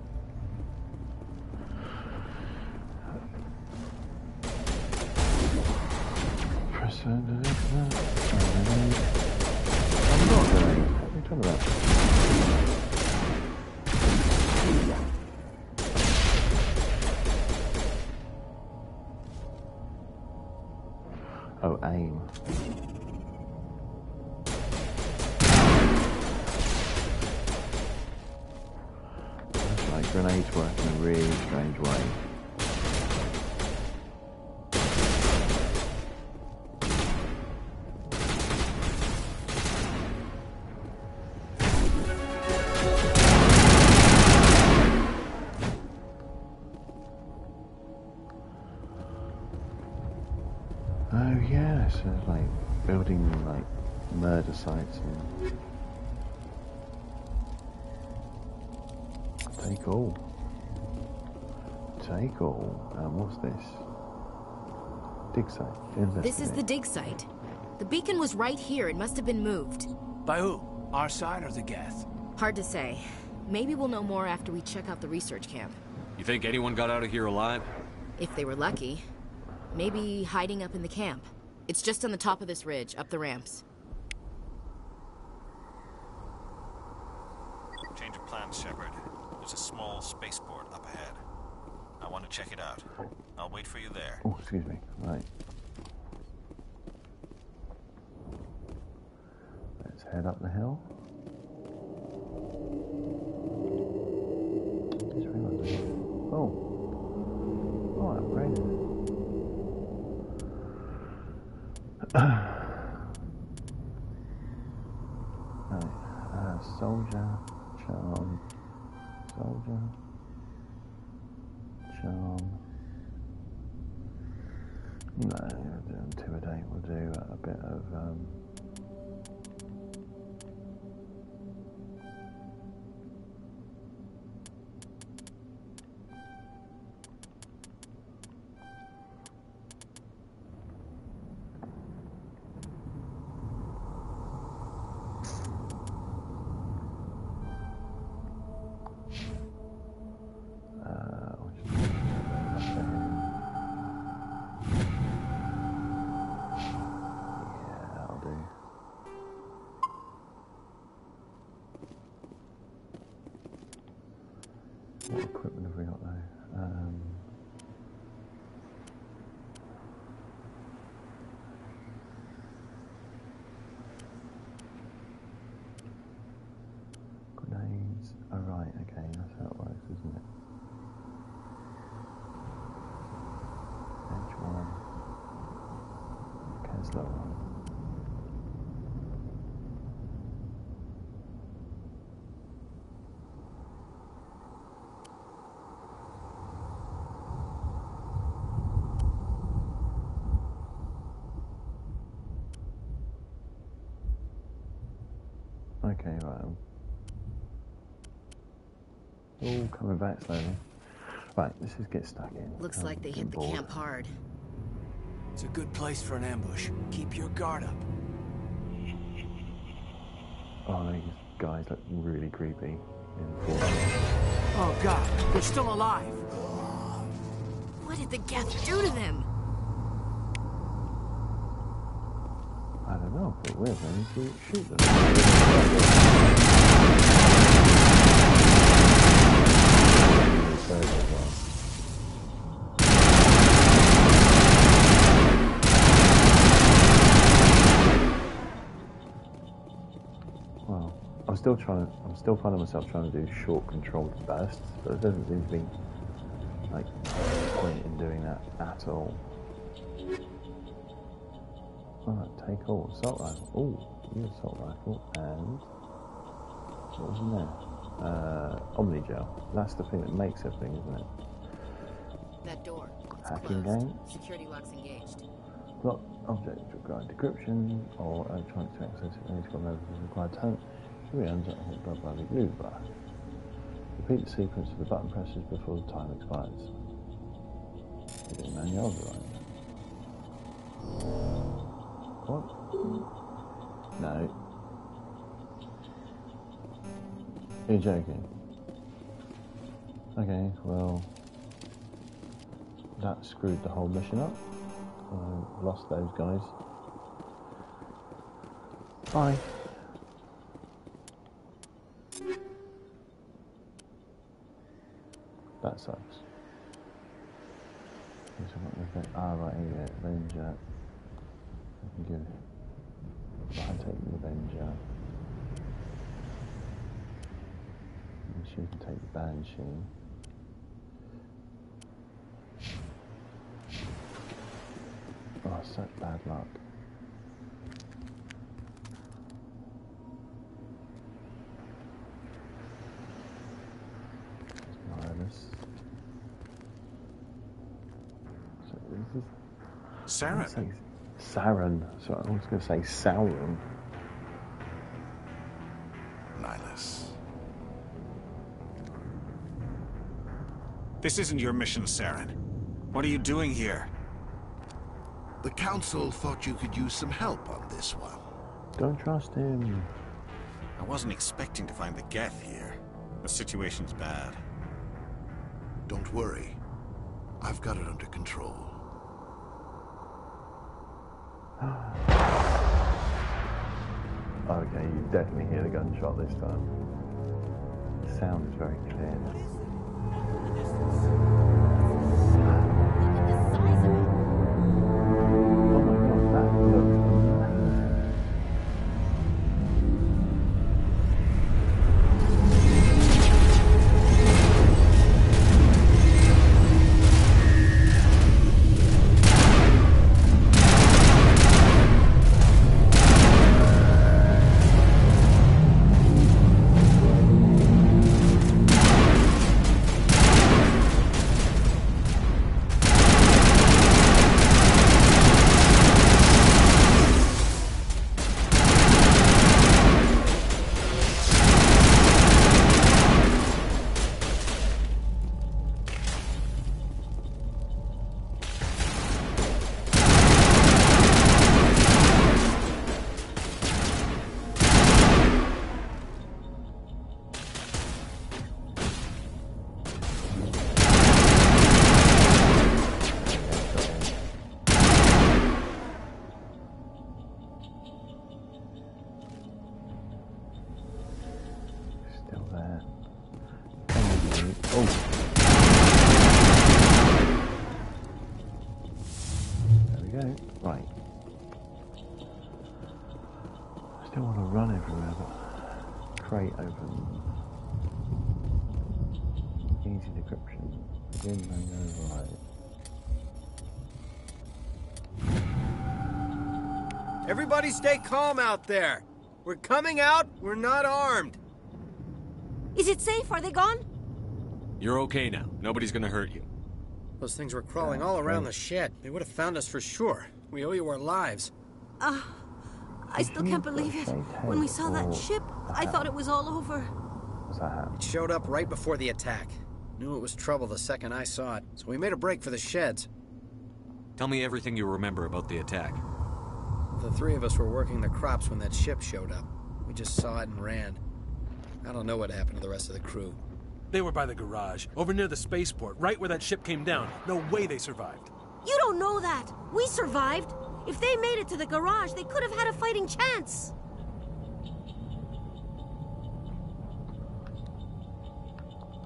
S14: Press I'm not going. What are you talking about? Oh, aim. That's like grenades work in a really strange way. Oh yeah, so like building like murder sites and take all. Take all. What's this? Dig site.
S16: This is the dig site. The beacon was right here. It must have been moved.
S8: By who? Our side or the Geth?
S16: Hard to say. Maybe we'll know more after we check out the research camp.
S9: You think anyone got out of here alive?
S16: If they were lucky. Maybe hiding up in the camp. It's just on the top of this ridge, up the ramps.
S13: Change of plans, Shepard. There's a small spaceport up ahead. I want to check it out. I'll wait for you there.
S14: Oh, excuse me. Right. Let's head up the hill. Just realised. Oh. Oh, upgraded. Right. Soldier. Charm. Soldier. Charm. No, we'll do 2 a day. We'll do a bit of what equipment have we got now? Grenades. Oh right, okay, that's how it works, isn't it? H1. Kesler one. Okay, right. All coming back slowly. Right, let's just get stuck in.
S16: Looks like they hit the camp hard.
S8: It's a good place for an ambush. Keep your guard up.
S14: Oh, these guys look really creepy.
S8: Oh God, they're still alive.
S16: What did the Geth do to them?
S14: I don't know, but we're going to shoot them. Well, I'm still finding myself trying to do short controlled bursts, but it doesn't seem to be like point in doing that at all. Alright, take all. Assault rifle. Ooh, new assault rifle. And what was in there? Omnigel. That's the thing that makes everything, isn't it?
S16: That door. It's
S14: Hacking
S16: closed.
S14: game.
S16: Security lock's engaged.
S14: Block objects require decryption or electronic to access any squad members required talent. Here we enter blah blah blah blah. Repeat the sequence of the button presses before the time expires. Is it manual right? What? No. You're joking. Okay, well, that screwed the whole mission up. I lost those guys. Bye. That sucks. Ah, right, here, Ranger. I can give it. I'll take the Avenger. And she can take the Banshee. Oh, such bad luck. Wireless. So this is
S13: Saren.
S14: Saren. So I was going to say Sauron.
S13: Nihilus. This isn't your mission, Saren. What are you doing here?
S5: The Council thought you could use some help on this one.
S14: Don't trust him.
S13: I wasn't expecting to find the Geth here. The situation's bad.
S5: Don't worry. I've got it under control.
S14: Okay, you definitely hear the gunshot this time. The sound is very clear now. Oh my god, that looks amazing. Still there. Oh. There we go. Right. I still want to run everywhere, but crate open. Easy decryption. Begin manual override.
S17: Everybody stay calm out there. We're coming out. We're not armed.
S18: Is it safe? Are they gone?
S9: You're okay now. Nobody's gonna hurt you.
S17: Those things were crawling all around the shed. They would have found us for sure. We owe you our lives.
S18: I still can't believe it. When we saw that ship, I thought it was all over.
S17: It showed up right before the attack. Knew it was trouble the second I saw it, so we made a break for the sheds.
S9: Tell me everything you remember about the attack.
S17: The three of us were working the crops when that ship showed up. We just saw it and ran. I don't know what happened to the rest of the crew.
S19: They were by the garage, over near the spaceport, right where that ship came down. No way they survived.
S18: You don't know that. We survived. If they made it to the garage, they could have had a fighting chance.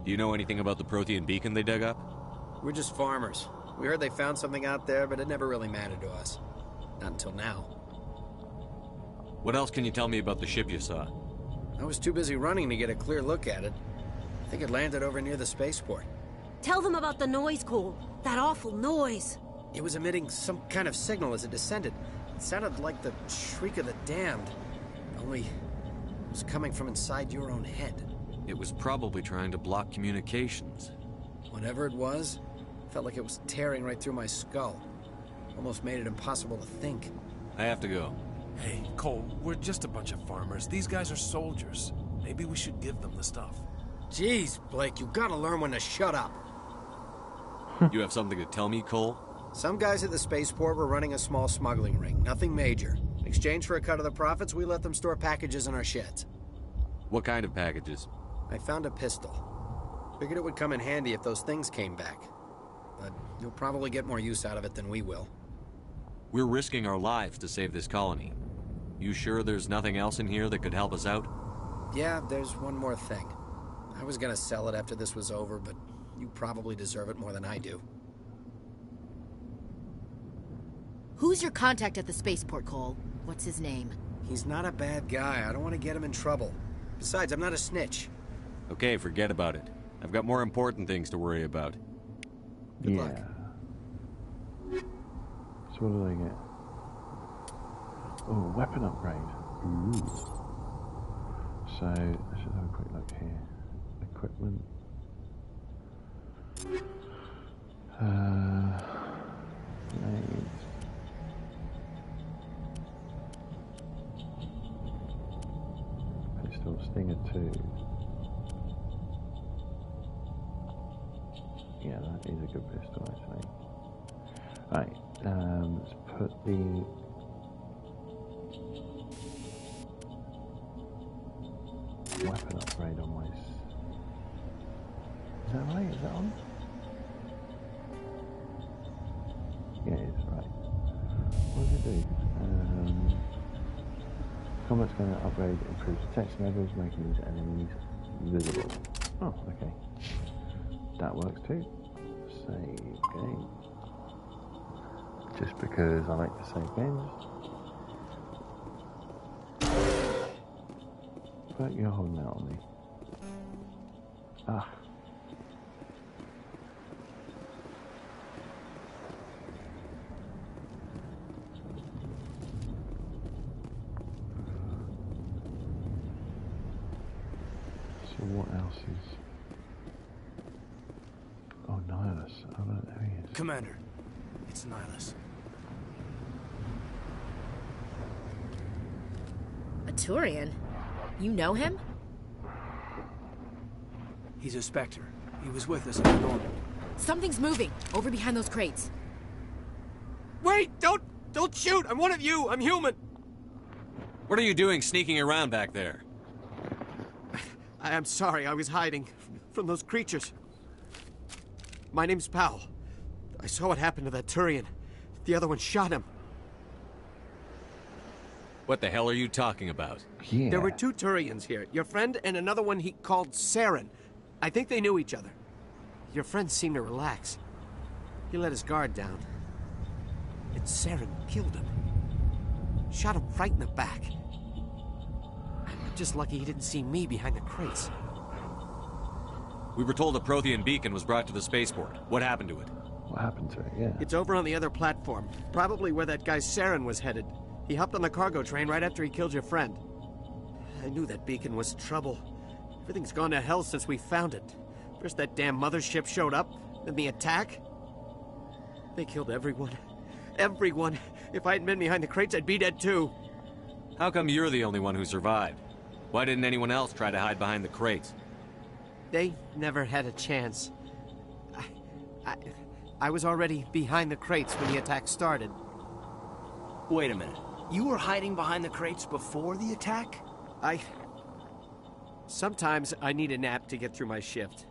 S9: Do you know anything about the Prothean beacon they dug up?
S17: We're just farmers. We heard they found something out there, but it never really mattered to us. Not until now.
S9: What else can you tell me about the ship you saw?
S17: I was too busy running to get a clear look at it. I think it landed over near the spaceport.
S18: Tell them about the noise, Cole. That awful noise.
S17: It was emitting some kind of signal as it descended. It sounded like the shriek of the damned. Only it was coming from inside your own head.
S9: It was probably trying to block communications.
S17: Whatever it was, felt like it was tearing right through my skull. Almost made it impossible to think.
S9: I have to go.
S19: Hey, Cole, we're just a bunch of farmers. These guys are soldiers. Maybe we should give them the stuff.
S17: Jeez, Blake, you gotta learn when to shut up.
S9: You have something to tell me, Cole?
S17: Some guys at the spaceport were running a small smuggling ring, nothing major. In exchange for a cut of the profits, we let them store packages in our sheds.
S9: What kind of packages?
S17: I found a pistol. Figured it would come in handy if those things came back. But you'll probably get more use out of it than we will.
S9: We're risking our lives to save this colony. You sure there's nothing else in here that could help us out?
S17: Yeah, there's one more thing. I was gonna sell it after this was over, but you probably deserve it more than I do.
S16: Who's your contact at the spaceport, Cole? What's his name?
S17: He's not a bad guy. I don't want to get him in trouble. Besides, I'm not a snitch.
S9: Okay, forget about it. I've got more important things to worry about.
S17: Good luck.
S14: So what do they get? Oh, weapon upgrade. Ooh. So, let's just have a quick look here. Equipment. Blades. Pistol, Stinger 2. Yeah, that is a good pistol, actually. Right, let's put the weapon upgrade on my that right? Is that on? Yeah, it is, right. What does it do? Combat's going to upgrade, improves detection levels, making these enemies visible. Oh, okay. That works too. Save game. Just because I like to save games. But you're holding out on me. Ah. So what else is... Oh, Nihilus. Oh, look, there he is.
S8: Commander, it's Nihilus.
S16: A Turian? You know him?
S8: He's a Spectre. He was with us in the Norman.
S16: Something's moving, over behind those crates.
S17: Wait! Don't shoot! I'm one of you! I'm human!
S9: What are you doing sneaking around back there?
S17: I'm sorry, I was hiding from those creatures. My name's Powell. I saw what happened to that Turian. The other one shot him.
S9: What the hell are you talking about?
S14: Yeah.
S17: There were two Turians here. Your friend and another one he called Saren. I think they knew each other. Your friend seemed to relax. He let his guard down. And Saren killed him. Shot him right in the back. I'm just lucky he didn't see me behind the crates.
S9: We were told a Prothean beacon was brought to the spaceport. What happened to it?
S14: What happened to it, yeah.
S17: It's over on the other platform. Probably where that guy Saren was headed. He hopped on the cargo train right after he killed your friend. I knew that beacon was trouble. Everything's gone to hell since we found it. First that damn mothership showed up, then the attack. They killed everyone. Everyone. If I hadn't been behind the crates, I'd be dead too.
S9: How come you're the only one who survived? Why didn't anyone else try to hide behind the crates?
S17: They never had a chance. I was already behind the crates when the attack started.
S8: Wait a minute. You were hiding behind the crates before the attack?
S17: Sometimes I need a nap to get through my shift.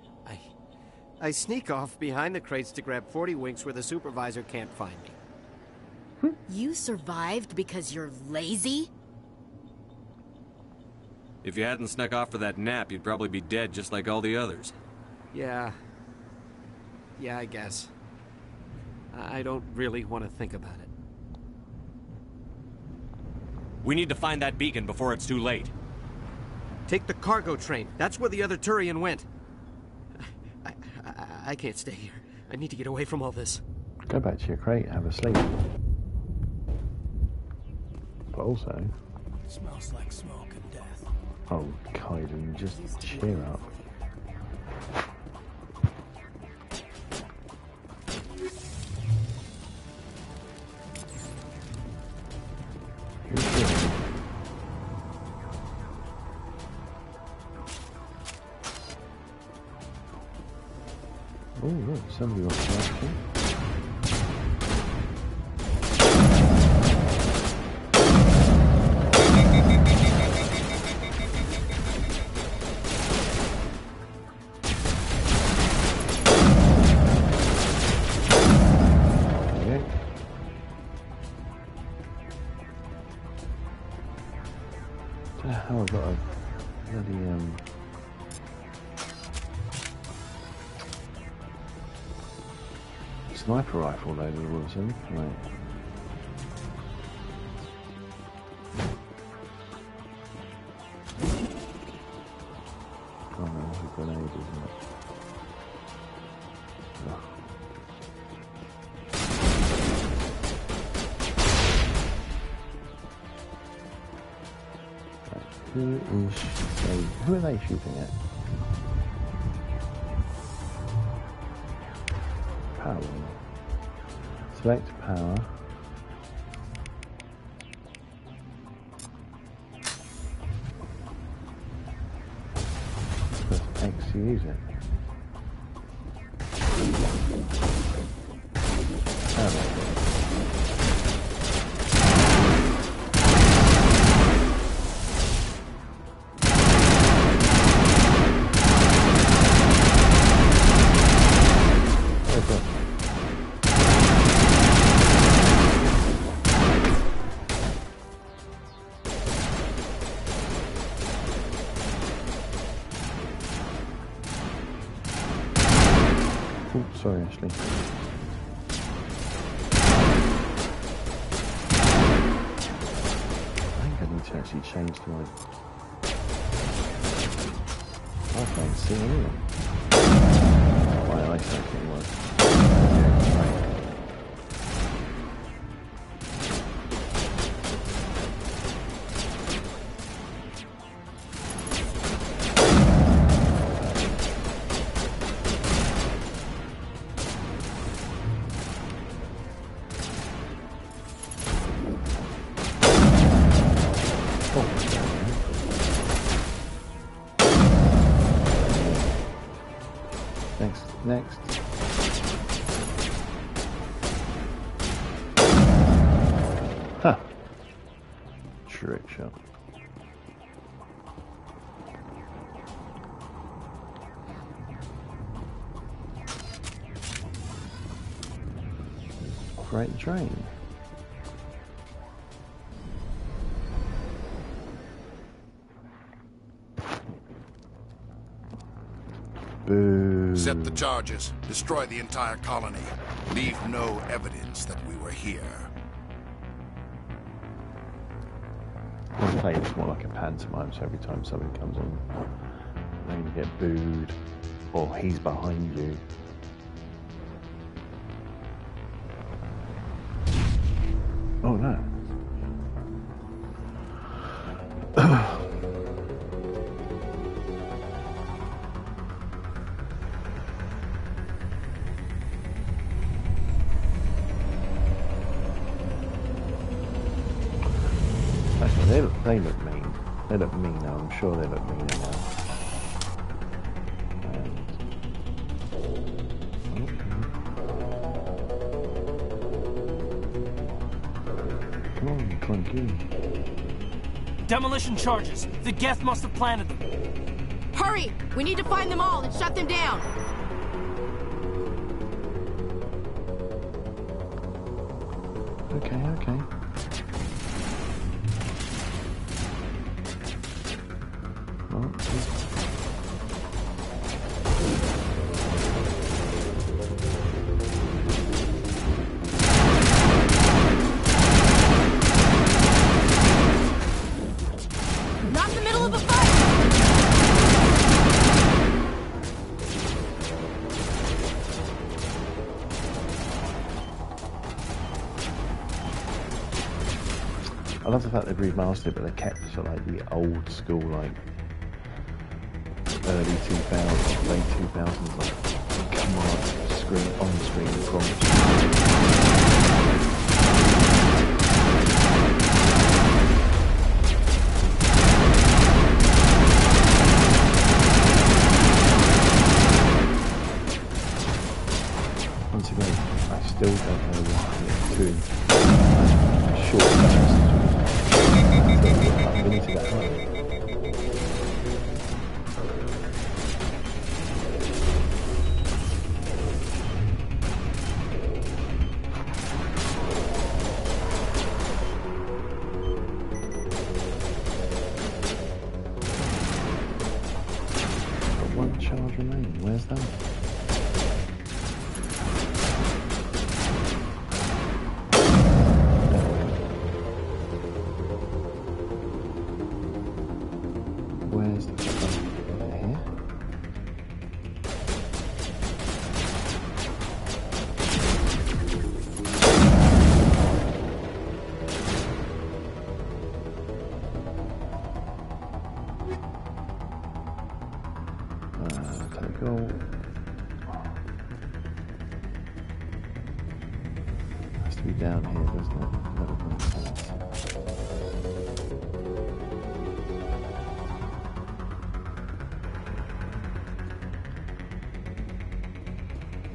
S17: I sneak off behind the crates to grab 40 winks where the supervisor can't find me.
S16: You survived because you're lazy?
S9: If you hadn't snuck off for that nap, you'd probably be dead just like all the others.
S17: Yeah, I guess. I don't really want to think about it.
S9: We need to find that beacon before it's too late.
S17: Take the cargo train. That's where the other Turian went. I can't stay here. I need to get away from all this.
S14: Go back to your crate, have a sleep. But also...
S8: It smells like smoke and death.
S14: Oh, Kaiden, just cheer up. Oh, look, somebody wants to ask you. Oh, I've got a bloody, sniper rifle loaded all of a sudden. Right. Oh no, it's a grenade, isn't it? Oh. Who are they shooting at? Power. Select power. Press X to use it. Oh, sorry, Ashley. I think I need to actually change to my... I can't see anything. My eyesight didn't work. Yeah, right. Next. Ha! Trick shot. Great train. Boo.
S20: Set the charges. Destroy the entire colony. Leave no evidence that we were here.
S14: One play is more like a pantomime, so every time somebody comes in, then you get booed, or he's behind you. Oh no. They look mean. They look mean now. I'm sure they look meaner now. Come on, clunky.
S8: Demolition charges. The Geth must have planted them.
S16: Hurry! We need to find them all and shut them down.
S14: Okay.
S16: Not in the middle of a fight!
S14: I love the fact they've remastered it, but they kept sort of like the old school, like early 2000s, late 2000s, like command screen, on-screen prompts. Once again, I still don't know why it's doing short bursts. We need to get home. Got one charge remaining. Where's that? Where's the here? Take all. Has to be down here, doesn't it? That would make sense.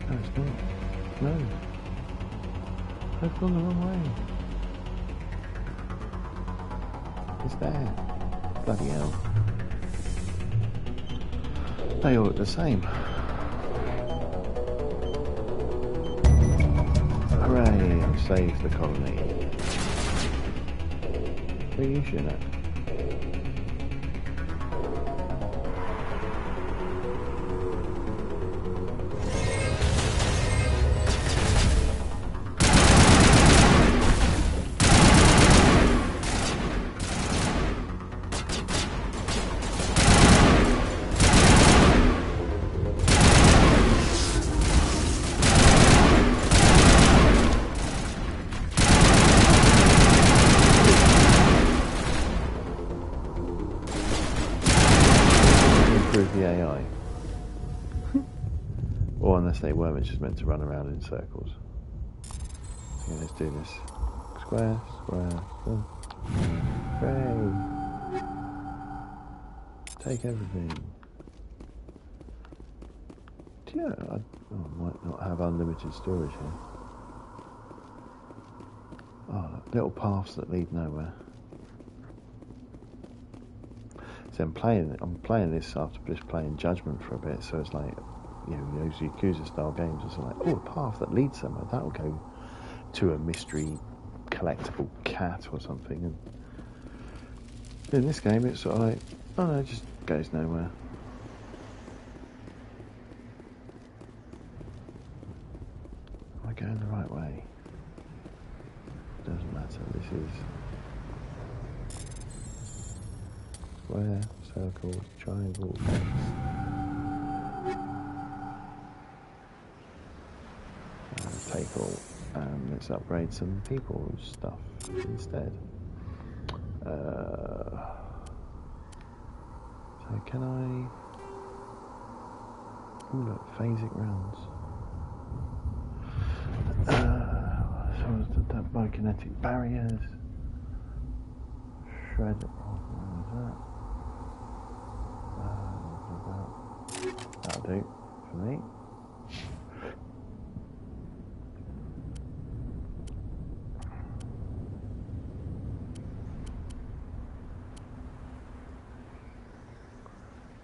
S14: No, it's not. No. I've gone the wrong way. It's there. Bloody hell. They all look the same. Hooray, I've saved the colony. Where are you shooting at? fascinating, weren't we? Just meant to run around in circles. Yeah, let's do this. Square, square, square. Hooray! Take everything. Yeah, I might not have unlimited storage here. Oh, look, little paths that lead nowhere. So I'm playing this after just playing Judgment for a bit, so it's like, you know, those Yakuza style games, it's like, oh, a path that leads somewhere, that'll go to a mystery collectible cat or something. And in this game, it's sort of like, oh no, it just goes nowhere. Am I going the right way? Doesn't matter. This is square, circle, triangle, X. Take all. Let's upgrade some people's stuff instead. So can I? Oh look, phasic rounds. So biokinetic barriers. Shred. That'll do for me.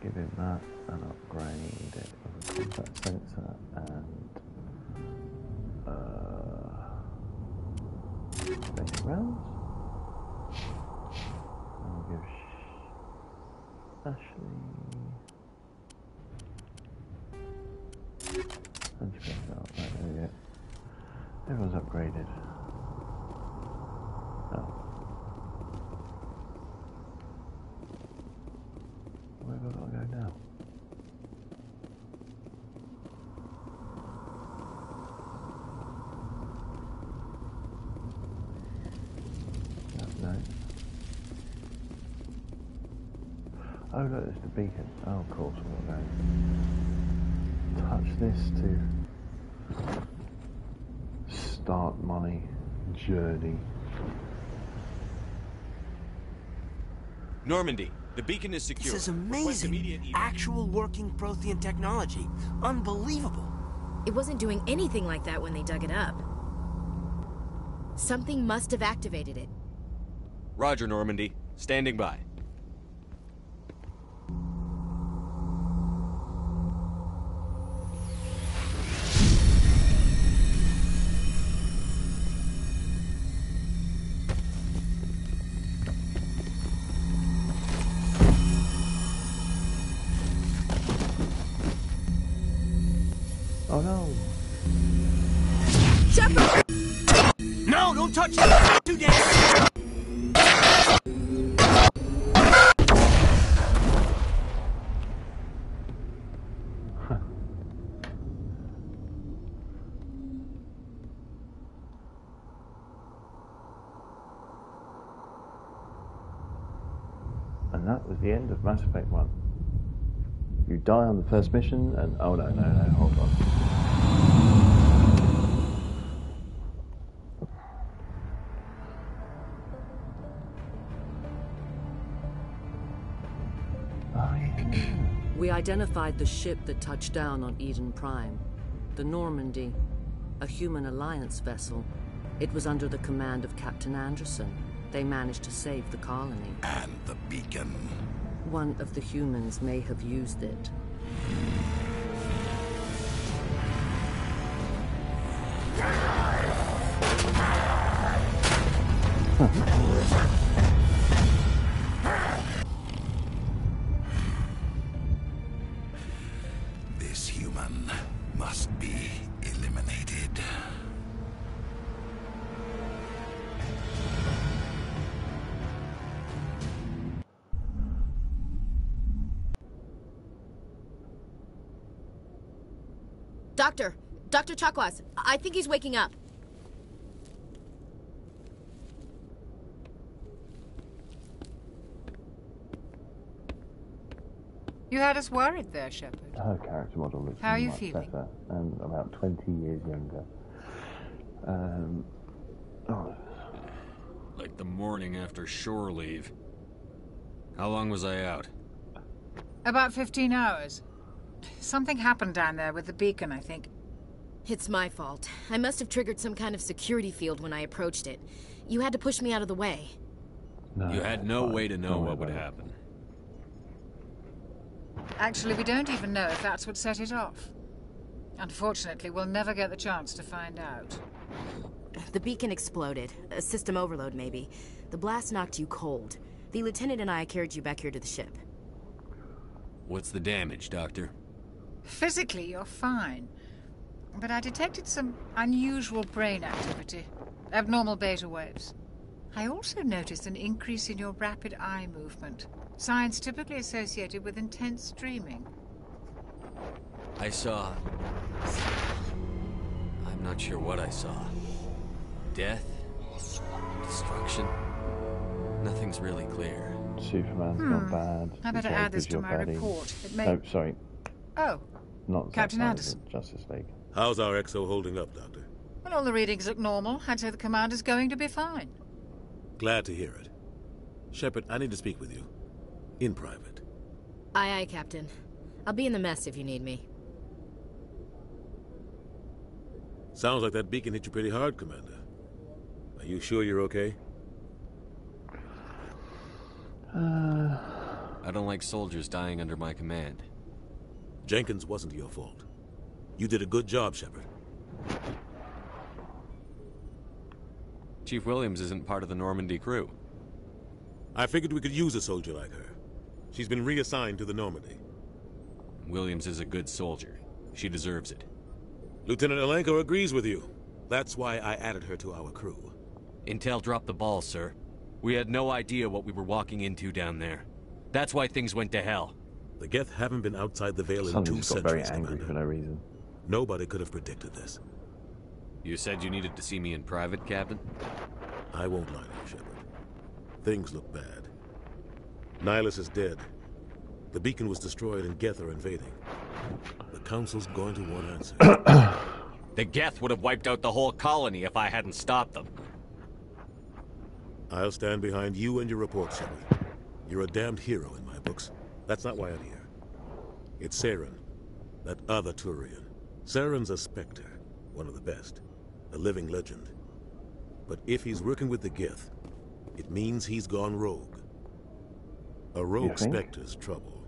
S14: Give him that and upgrade it with a contact sensor and basic rounds. And we'll give Ashley and check out. Right, there we go. Everyone's upgraded. Oh. Where have I got to go now? No. Oh look, there's the beacon. Oh, of course, I'm going to touch this to start my journey.
S9: Normandy, the beacon is secure.
S21: This is amazing. Actual working Prothean technology. Unbelievable.
S16: It wasn't doing anything like that when they dug it up. Something must have activated it.
S9: Roger, Normandy. Standing by.
S14: Oh no.
S21: Shepard! No, don't touch it! Too dangerous!
S14: And that was the end of Mass Effect 1. You die on the first mission and... Oh no, hold on.
S22: We identified the ship that touched down on Eden Prime. The Normandy, a human alliance vessel. It was under the command of Captain Anderson. They managed to save the colony.
S20: And the beacon.
S22: One of the humans may have used it.
S20: This human must be eliminated.
S16: Dr. Chakwas, I think he's waking up.
S12: You had us worried there, Shepard.
S14: Her character model looks
S12: How are you
S14: much
S12: feeling?
S14: better and about 20 years younger.
S9: Like the morning after shore leave. How long was I out?
S12: About 15 hours. Something happened down there with the beacon, I think.
S16: It's my fault. I must have triggered some kind of security field when I approached it. You had to push me out of the way.
S14: No,
S9: you had no way to know what would happen.
S12: Actually, we don't even know if that's what set it off. Unfortunately, we'll never get the chance to find out.
S16: The beacon exploded. A system overload, maybe. The blast knocked you cold. The lieutenant and I carried you back here to the ship.
S9: What's the damage, Doctor?
S12: Physically, you're fine. But I detected some unusual brain activity. Abnormal beta waves. I also noticed an increase in your rapid eye movement. Signs typically associated with intense dreaming.
S9: I saw... I'm not sure what I saw. Death? Destruction? Nothing's really clear.
S14: Superman's not bad.
S12: I better add this to my report. It may...
S14: Oh, sorry.
S12: Oh.
S14: Not
S12: Captain Anderson.
S14: Justice League.
S4: How's our EXO holding up, Doctor?
S12: Well, all the readings look normal. I'd say the commander's going to be fine.
S4: Glad to hear it. Shepard, I need to speak with you. In private.
S16: Aye, aye, Captain. I'll be in the mess if you need me.
S4: Sounds like that beacon hit you pretty hard, Commander. Are you sure you're okay?
S9: I don't like soldiers dying under my command.
S4: Jenkins wasn't your fault. You did a good job, Shepard.
S9: Chief Williams isn't part of the Normandy crew.
S4: I figured we could use a soldier like her. She's been reassigned to the Normandy.
S9: Williams is a good soldier. She deserves it.
S4: Lieutenant Alenko agrees with you. That's why I added her to our crew.
S9: Intel dropped the ball, sir. We had no idea what we were walking into down there. That's why things went to hell.
S4: The Geth haven't been outside the Veil in 2
S14: got
S4: centuries,
S14: very angry
S4: Commander.
S14: for no reason.
S4: Nobody could have predicted this.
S9: You said you needed to see me in private, Captain?
S4: I won't lie to you, Shepard. Things look bad. Nihilus is dead. The beacon was destroyed and Geth are invading. The Council's going to want answers.
S9: The Geth would have wiped out the whole colony if I hadn't stopped them.
S4: I'll stand behind you and your report, Shepard. You're a damned hero in my books. That's not why I'm here. It's Saren, that other Turian. Saren's a Spectre, one of the best, a living legend. But if he's working with the Geth, it means he's gone rogue. A rogue Spectre's trouble.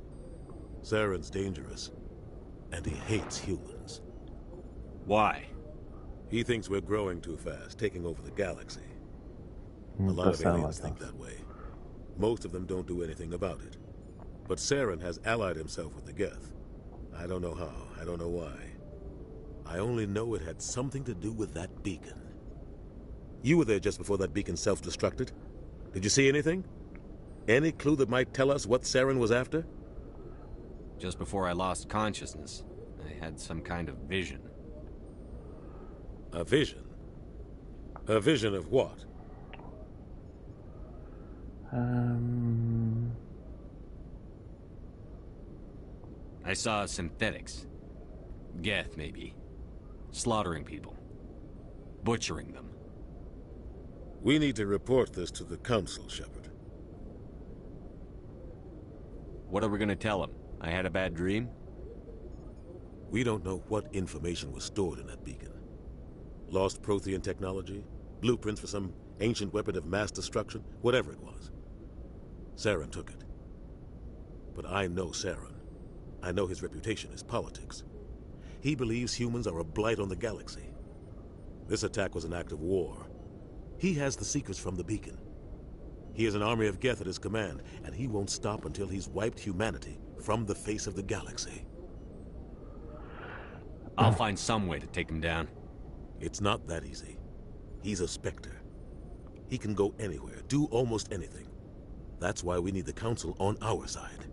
S4: Saren's dangerous, and he hates humans.
S9: Why?
S4: He thinks we're growing too fast, taking over the galaxy. A lot of aliens think that way. Most of them don't do anything about it. But Saren has allied himself with the Geth. I don't know how, I don't know why. I only know it had something to do with that beacon. You were there just before that beacon self-destructed. Did you see anything? Any clue that might tell us what Saren was after?
S9: Just before I lost consciousness, I had some kind of vision.
S4: A vision? A vision of what?
S9: I saw synthetics. Geth, maybe. Slaughtering people. Butchering them.
S4: We need to report this to the Council, Shepard.
S9: What are we gonna tell them? I had a bad dream?
S4: We don't know what information was stored in that beacon. Lost Prothean technology? Blueprints for some ancient weapon of mass destruction? Whatever it was. Saren took it. But I know Saren. I know his reputation is politics. He believes humans are a blight on the galaxy. This attack was an act of war. He has the secrets from the beacon. He has an army of Geth at his command, and he won't stop until he's wiped humanity from the face of the galaxy.
S9: I'll find some way to take him down.
S4: It's not that easy. He's a Spectre. He can go anywhere, do almost anything. That's why we need the Council on our side.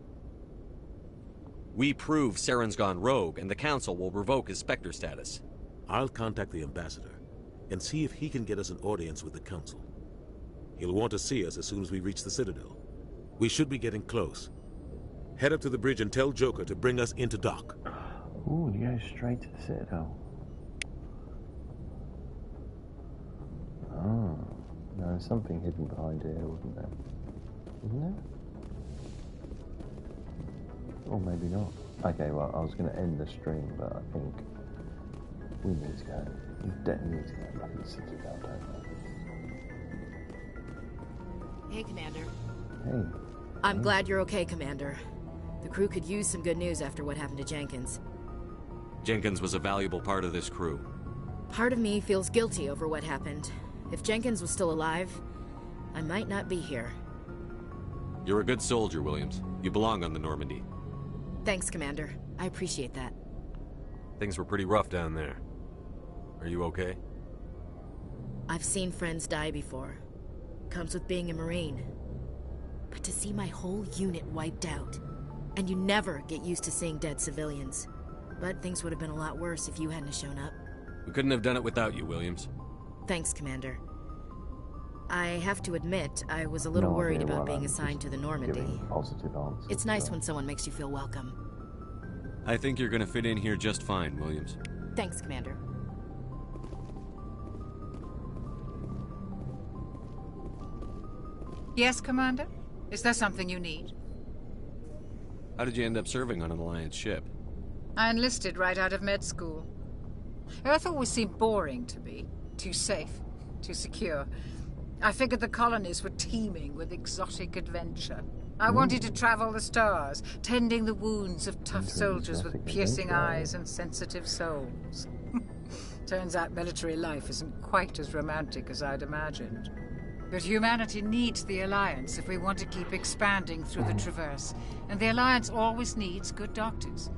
S9: We prove Saren's gone rogue, and the Council will revoke his Spectre status.
S4: I'll contact the Ambassador and see if he can get us an audience with the Council. He'll want to see us as soon as we reach the Citadel. We should be getting close. Head up to the bridge and tell Joker to bring us into dock.
S14: Ooh, you go straight to the Citadel. Oh, no, there's something hidden behind here, wasn't there? Isn't there? Or maybe not. Okay, well, I was going to end the stream, but I think we need to go. We definitely need to go back to the Citadel, don't we?
S16: Hey, Commander.
S14: Hey.
S16: I'm glad you're okay, Commander. The crew could use some good news after what happened to Jenkins.
S9: Jenkins was a valuable part of this crew.
S16: Part of me feels guilty over what happened. If Jenkins was still alive, I might not be here.
S9: You're a good soldier, Williams. You belong on the Normandy.
S16: Thanks, Commander. I appreciate that.
S9: Things were pretty rough down there. Are you okay?
S16: I've seen friends die before. Comes with being a Marine. But to see my whole unit wiped out, and you never get used to seeing dead civilians. But things would have been a lot worse if you hadn't shown up.
S9: We couldn't have done it without you, Williams.
S16: Thanks, Commander. I have to admit, I was a little worried about being assigned to the Normandy.
S14: Positive answers.
S16: It's nice when someone makes you feel welcome.
S9: I think you're gonna fit in here just fine, Williams.
S16: Thanks, Commander.
S12: Yes, Commander? Is there something you need?
S9: How did you end up serving on an Alliance ship?
S12: I enlisted right out of med school. Earth always seemed boring to me. Too safe, too secure. I figured the colonies were teeming with exotic adventure. I wanted to travel the stars, tending the wounds of tough soldiers with piercing eyes and sensitive souls. Turns out military life isn't quite as romantic as I'd imagined. But humanity needs the Alliance if we want to keep expanding through the Traverse, and the Alliance always needs good doctors.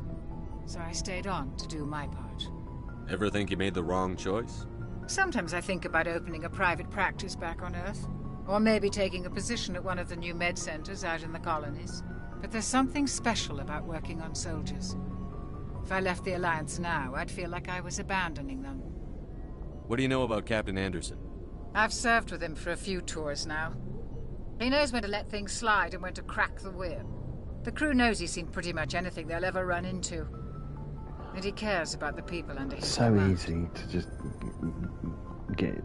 S12: So I stayed on to do my part.
S9: Ever think you made the wrong choice?
S12: Sometimes I think about opening a private practice back on Earth, or maybe taking a position at one of the new med centers out in the colonies. But there's something special about working on soldiers. If I left the Alliance now, I'd feel like I was abandoning them.
S9: What do you know about Captain Anderson?
S12: I've served with him for a few tours now. He knows when to let things slide and when to crack the whip. The crew knows he's seen pretty much anything they'll ever run into. And he cares about the people under his command.
S14: Easy to just get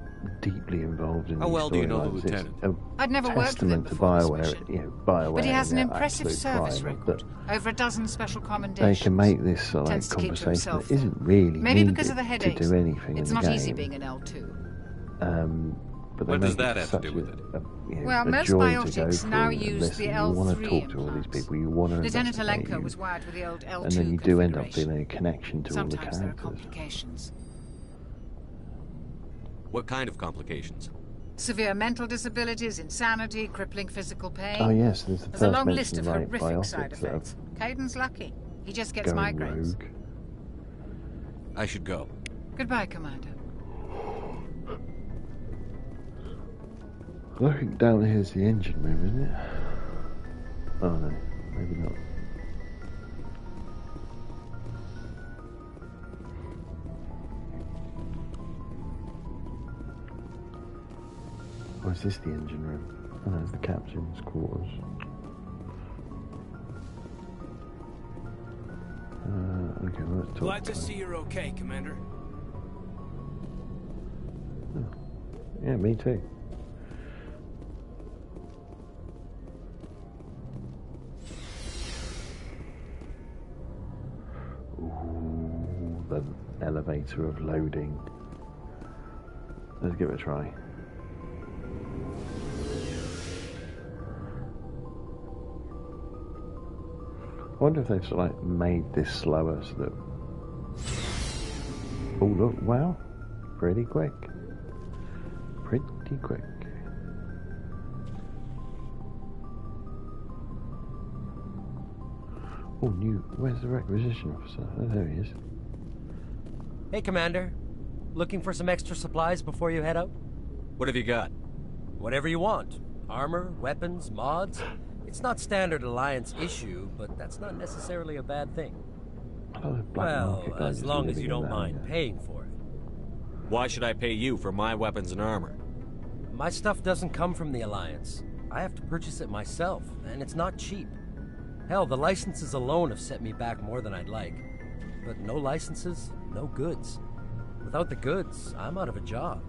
S14: deeply involved in.
S9: How well do you know the lieutenant?
S12: I'd never worked with him before this mission.
S14: BioWare,
S12: but he has an impressive service record. Over a dozen special commendations.
S14: They can make this sort of like conversation that isn't really
S12: maybe because of the headaches.
S14: To do anything
S12: it's
S14: in the
S12: not
S14: game.
S12: easy being an L2.
S14: But
S9: what does that have to do with it?
S12: Well, most biotics now use the L3
S14: You want to talk to all these people. You want to
S12: Lieutenant Alenko was wired with the old L2
S14: and then you do end up feeling a connection to all the characters.
S12: Sometimes there are complications.
S9: What kind of complications?
S12: Severe mental disabilities, insanity, crippling physical pain.
S14: Oh yes, there's the
S12: There's a
S14: first
S12: long list
S14: mention
S12: of
S14: of like
S12: horrific side
S14: biotics that
S12: effects. Caden's lucky. He just gets
S14: going
S12: migraines.
S14: rogue.
S9: I should go.
S12: Goodbye, Commander.
S14: I think down here's the engine room, isn't it? Oh no, maybe not. Or is this the engine room? Oh no, it's the captain's quarters. Okay, well, let's talk.
S21: Glad to see you're okay, Commander.
S14: Oh. Yeah, me too. Ooh, the elevator of loading. Let's give it a try. I wonder if they've sort of like made this slower so that... Oh look, wow. Pretty quick. Pretty quick. Oh, new. Where's the requisition officer? Oh, there he is.
S2: Hey, Commander. Looking for some extra supplies before you head out?
S9: What have you got?
S2: Whatever you want. Armor, weapons, mods. It's not standard Alliance issue, but that's not necessarily a bad thing. Well, as long as you don't mind paying for it.
S9: Why should I pay you for my weapons and armor?
S2: My stuff doesn't come from the Alliance. I have to purchase it myself, and it's not cheap. Hell, the licenses alone have set me back more than I'd like. But no licenses, no goods. Without the goods, I'm out of a job.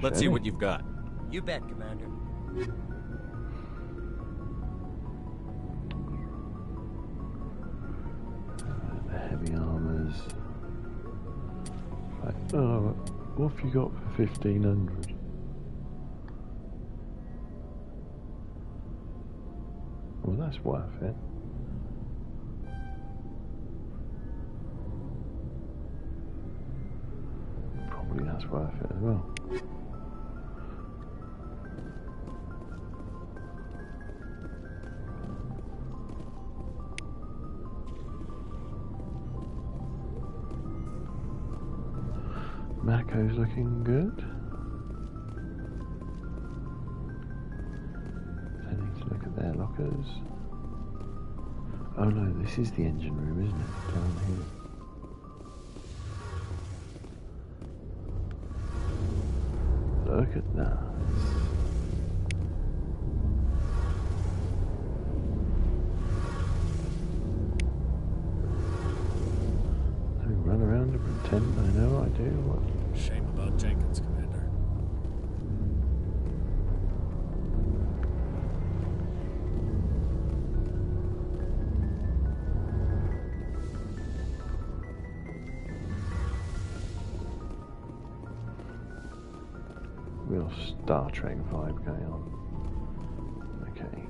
S13: Let's see what you've got.
S2: You bet, Commander.
S14: The heavy armors. Like, oh, what have you got for 1,500? Well, that's worth it. Probably that's worth it as well. Mako's looking good. I need to look at their lockers. Oh no, this is the engine room, isn't it? Down here. Look at that. Let me run around and pretend I know what I do. What?
S19: Shame about Jenkins, Commander.
S14: Real Star Trek vibe going on. Okay.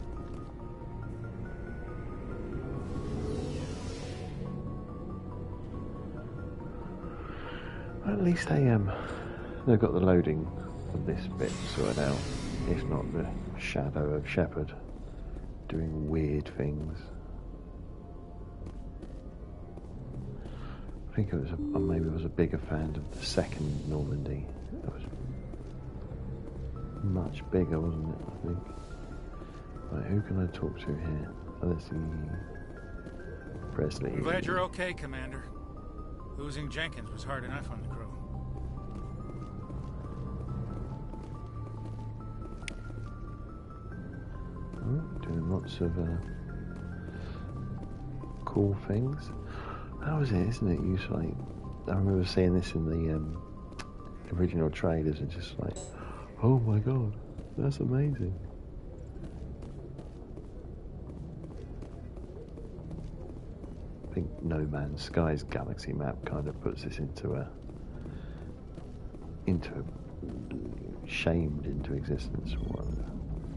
S14: At least they've got the loading of this bit sorted out, if not the shadow of Shepard doing weird things. I think maybe I was a bigger fan of the second Normandy. It was much bigger, wasn't it, I think. Right, who can I talk to here? Oh, let's see. Presley.
S7: I'm glad you're okay, Commander. Losing Jenkins was hard enough on the crew.
S14: Oh, doing lots of cool things. That was it, isn't it? You like, I remember seeing this in the original trailers and just like, oh my god, that's amazing. I think No Man's Sky's galaxy map kind of puts this into shamed into existence or whatever.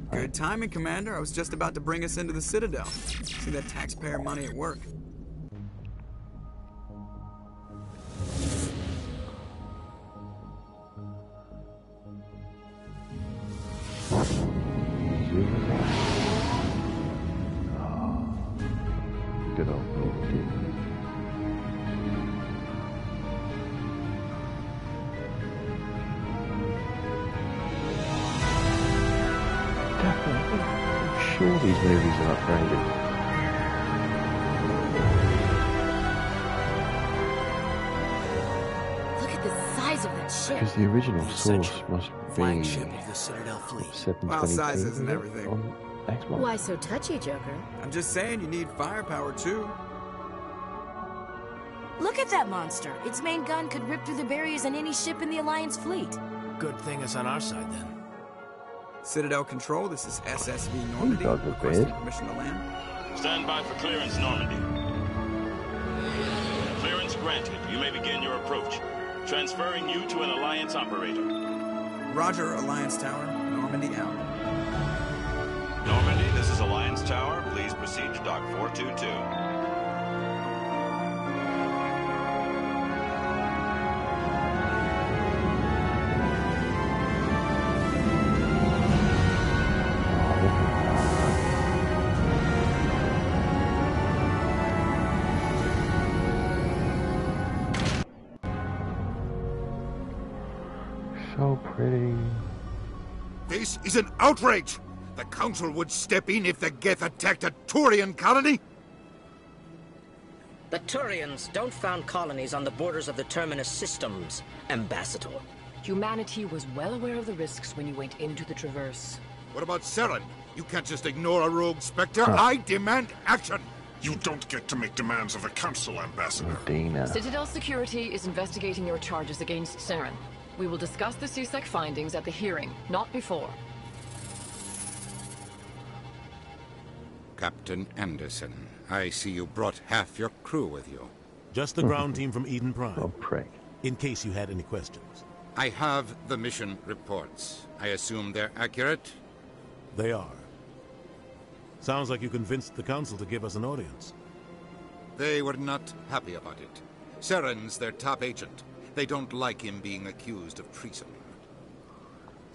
S6: Good timing, Commander. I was just about to bring us into the Citadel. See that taxpayer money at work.
S14: Good old Normandy. Definitely. I'm sure these movies are upgraded.
S18: Look at the size of that ship.
S14: Because the original source must be
S21: flagship of the Citadel fleet.
S14: 720p.
S6: Well, size isn't everything.
S14: On Xbox.
S18: Why so touchy, Joker?
S6: I'm just saying you need firepower, too.
S18: Look at that monster. Its main gun could rip through the barriers in any ship in the Alliance fleet.
S21: Good thing it's on our side, then.
S6: Citadel Control, this is SSV Normandy. Requesting permission to land.
S10: Stand by for clearance, Normandy. Clearance granted. You may begin your approach. Transferring you to an Alliance operator.
S6: Roger, Alliance Tower. Normandy out.
S10: Normandy, this is Alliance Tower. Please proceed to Dock 422.
S14: So pretty.
S20: This is an outrage! The Council would step in if the Geth attacked a Turian colony?
S23: The Turians don't found colonies on the borders of the Terminus systems, Ambassador.
S24: Humanity was well aware of the risks when you went into the Traverse.
S20: What about Saren? You can't just ignore a rogue Spectre. I demand action!
S1: You don't get to make demands of the Council, Ambassador.
S14: Dina.
S3: Citadel Security is investigating your charges against Saren. We will discuss the CSEC findings at the hearing, not before.
S20: Captain Anderson, I see you brought half your crew with you.
S4: Just the ground team from Eden Prime.
S14: Oh, prick.
S4: In case you had any questions.
S20: I have the mission reports. I assume they're accurate?
S4: They are. Sounds like you convinced the Council to give us an audience.
S20: They were not happy about it. Saren's their top agent. They don't like him being accused of treason.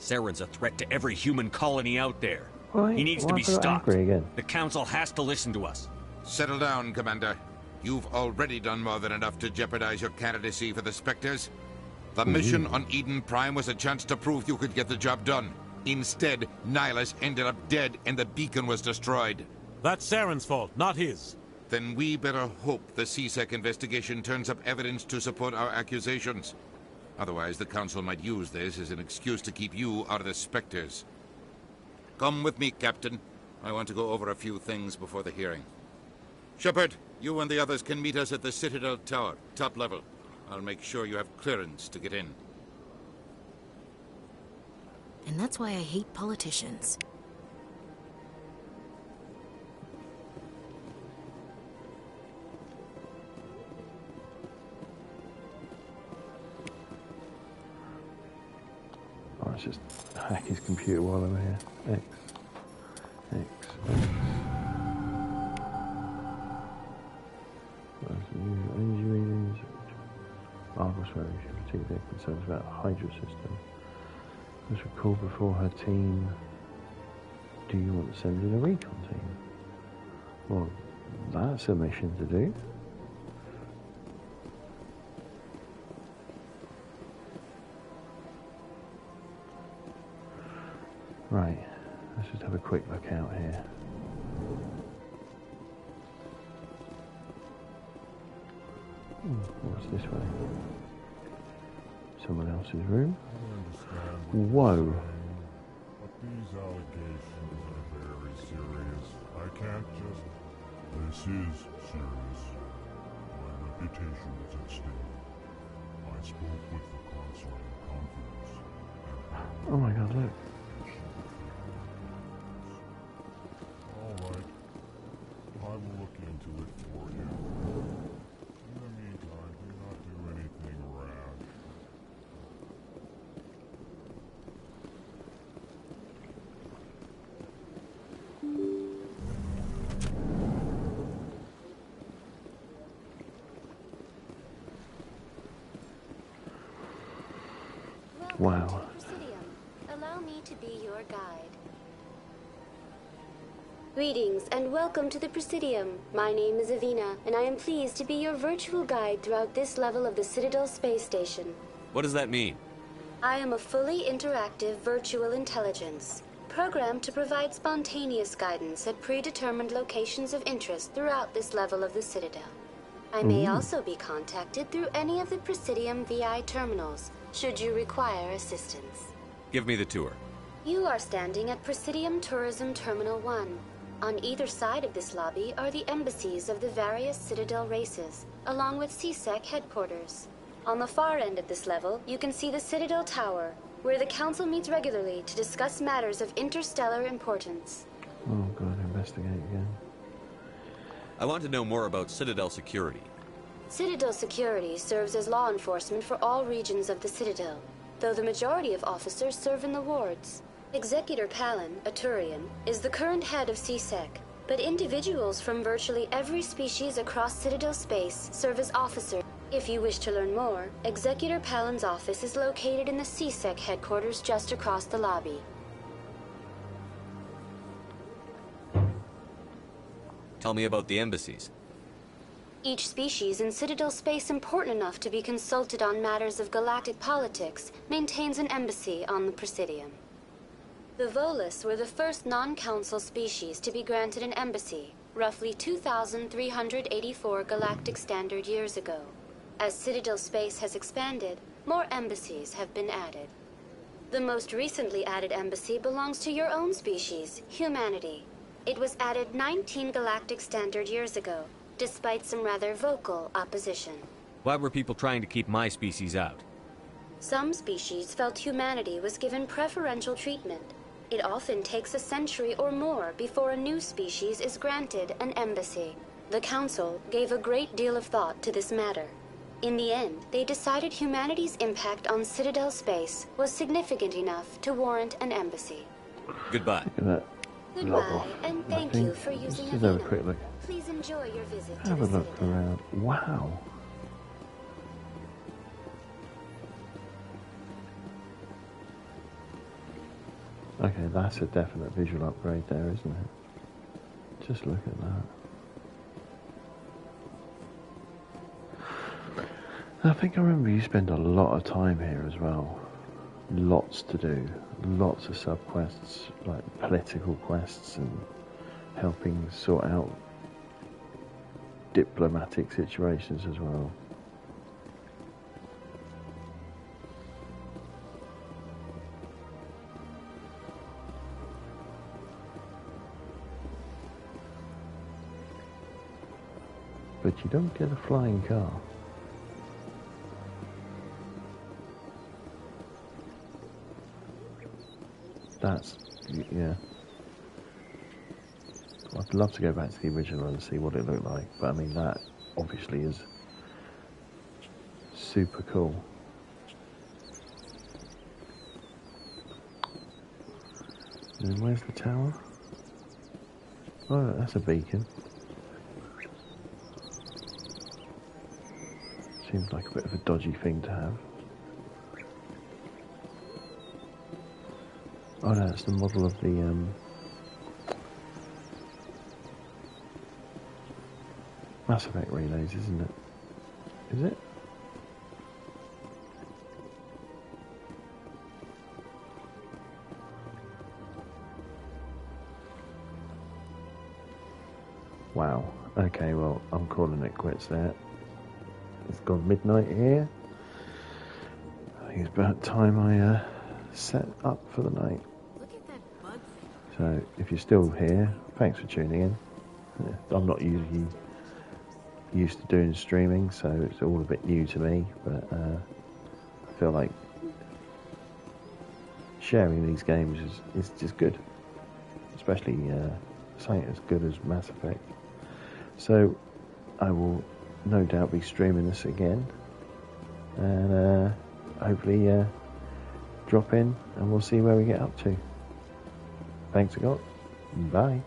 S15: Saren's a threat to every human colony out there.
S14: Why?
S15: He needs to be stopped. The Council has to listen to us.
S20: Settle down, Commander. You've already done more than enough to jeopardize your candidacy for the Spectres. The mission on Eden Prime was a chance to prove you could get the job done. Instead, Nihilus ended up dead and the beacon was destroyed.
S4: That's Saren's fault, not his.
S20: Then we better hope the CSEC investigation turns up evidence to support our accusations. Otherwise, the Council might use this as an excuse to keep you out of the Spectres. Come with me, Captain. I want to go over a few things before the hearing. Shepard, you and the others can meet us at the Citadel Tower, top level. I'll make sure you have clearance to get in.
S18: And that's why I hate politicians.
S14: Oh, let's just hack his computer while I'm here. X. Energy readings. Argos where we should critique their concerns about the Hydra system. Was recalled before her team. Do you want to send in a recon team? Well, that's a mission to do. Right, let's just have a quick look out here. What's this way? Someone else's room? Whoa.
S1: But these allegations are very serious. I can't just... This is serious. My reputation is at stake. I spoke with the Council in confidence.
S14: Oh my god, look.
S1: Alright. I will look into it for you. In the meantime, do not do anything rash.
S14: Wow.
S24: Allow me to be your guide. Greetings and welcome to the Presidium. My name is Avina, and I am pleased to be your virtual guide throughout this level of the Citadel space station.
S9: What does that mean?
S24: I am a fully interactive virtual intelligence, programmed to provide spontaneous guidance at predetermined locations of interest throughout this level of the Citadel. I may also be contacted through any of the Presidium VI terminals, should you require assistance.
S9: Give me the tour.
S24: You are standing at Presidium Tourism Terminal 1. On either side of this lobby are the embassies of the various Citadel races, along with CSEC headquarters. On the far end of this level, you can see the Citadel Tower, where the Council meets regularly to discuss matters of interstellar importance.
S14: Oh god, investigate again.
S9: I want to know more about Citadel security.
S24: Citadel security serves as law enforcement for all regions of the Citadel, though the majority of officers serve in the wards. Executor Palin, a Turian, is the current head of CSEC, but individuals from virtually every species across Citadel space serve as officers. If you wish to learn more, Executor Palin's office is located in the CSEC headquarters just across the lobby.
S9: Tell me about the embassies.
S24: Each species in Citadel space important enough to be consulted on matters of galactic politics maintains an embassy on the Presidium. The Volus were the first non-council species to be granted an embassy, roughly 2,384 galactic standard years ago. As Citadel space has expanded, more embassies have been added. The most recently added embassy belongs to your own species, humanity. It was added 19 galactic standard years ago, despite some rather vocal opposition.
S15: Why were people trying to keep my species out?
S24: Some species felt humanity was given preferential treatment. It often takes a century or more before a new species is granted an embassy. The Council gave a great deal of thought to this matter. In the end, they decided humanity's impact on Citadel space was significant enough to warrant an embassy.
S15: Goodbye.
S24: Goodbye, and thank you for using
S14: Let's have a quick look.
S24: Please enjoy your visit to
S14: Have
S24: the
S14: a look
S24: Citadel.
S14: around. Wow. Okay, that's a definite visual upgrade there, isn't it? Just look at that. I think I remember you spend a lot of time here as well. Lots to do. Lots of sub-quests, like political quests and helping sort out diplomatic situations as well. But you don't get a flying car. That's, yeah. I'd love to go back to the original and see what it looked like, but I mean that obviously is super cool. And where's the tower? Oh, that's a beacon. Seems like a bit of a dodgy thing to have. Oh no, that's the model of the Mass Effect relays, isn't it? Is it? Wow. Okay, well, I'm calling it quits there. It's gone midnight here. I think it's about time I set up for the night. So, if you're still here, thanks for tuning in. I'm not usually used to doing streaming, so it's all a bit new to me, but I feel like sharing these games is just good, especially something as good as Mass Effect. So I will no doubt be streaming this again, and hopefully drop in and we'll see where we get up to. Thanks a lot. Bye.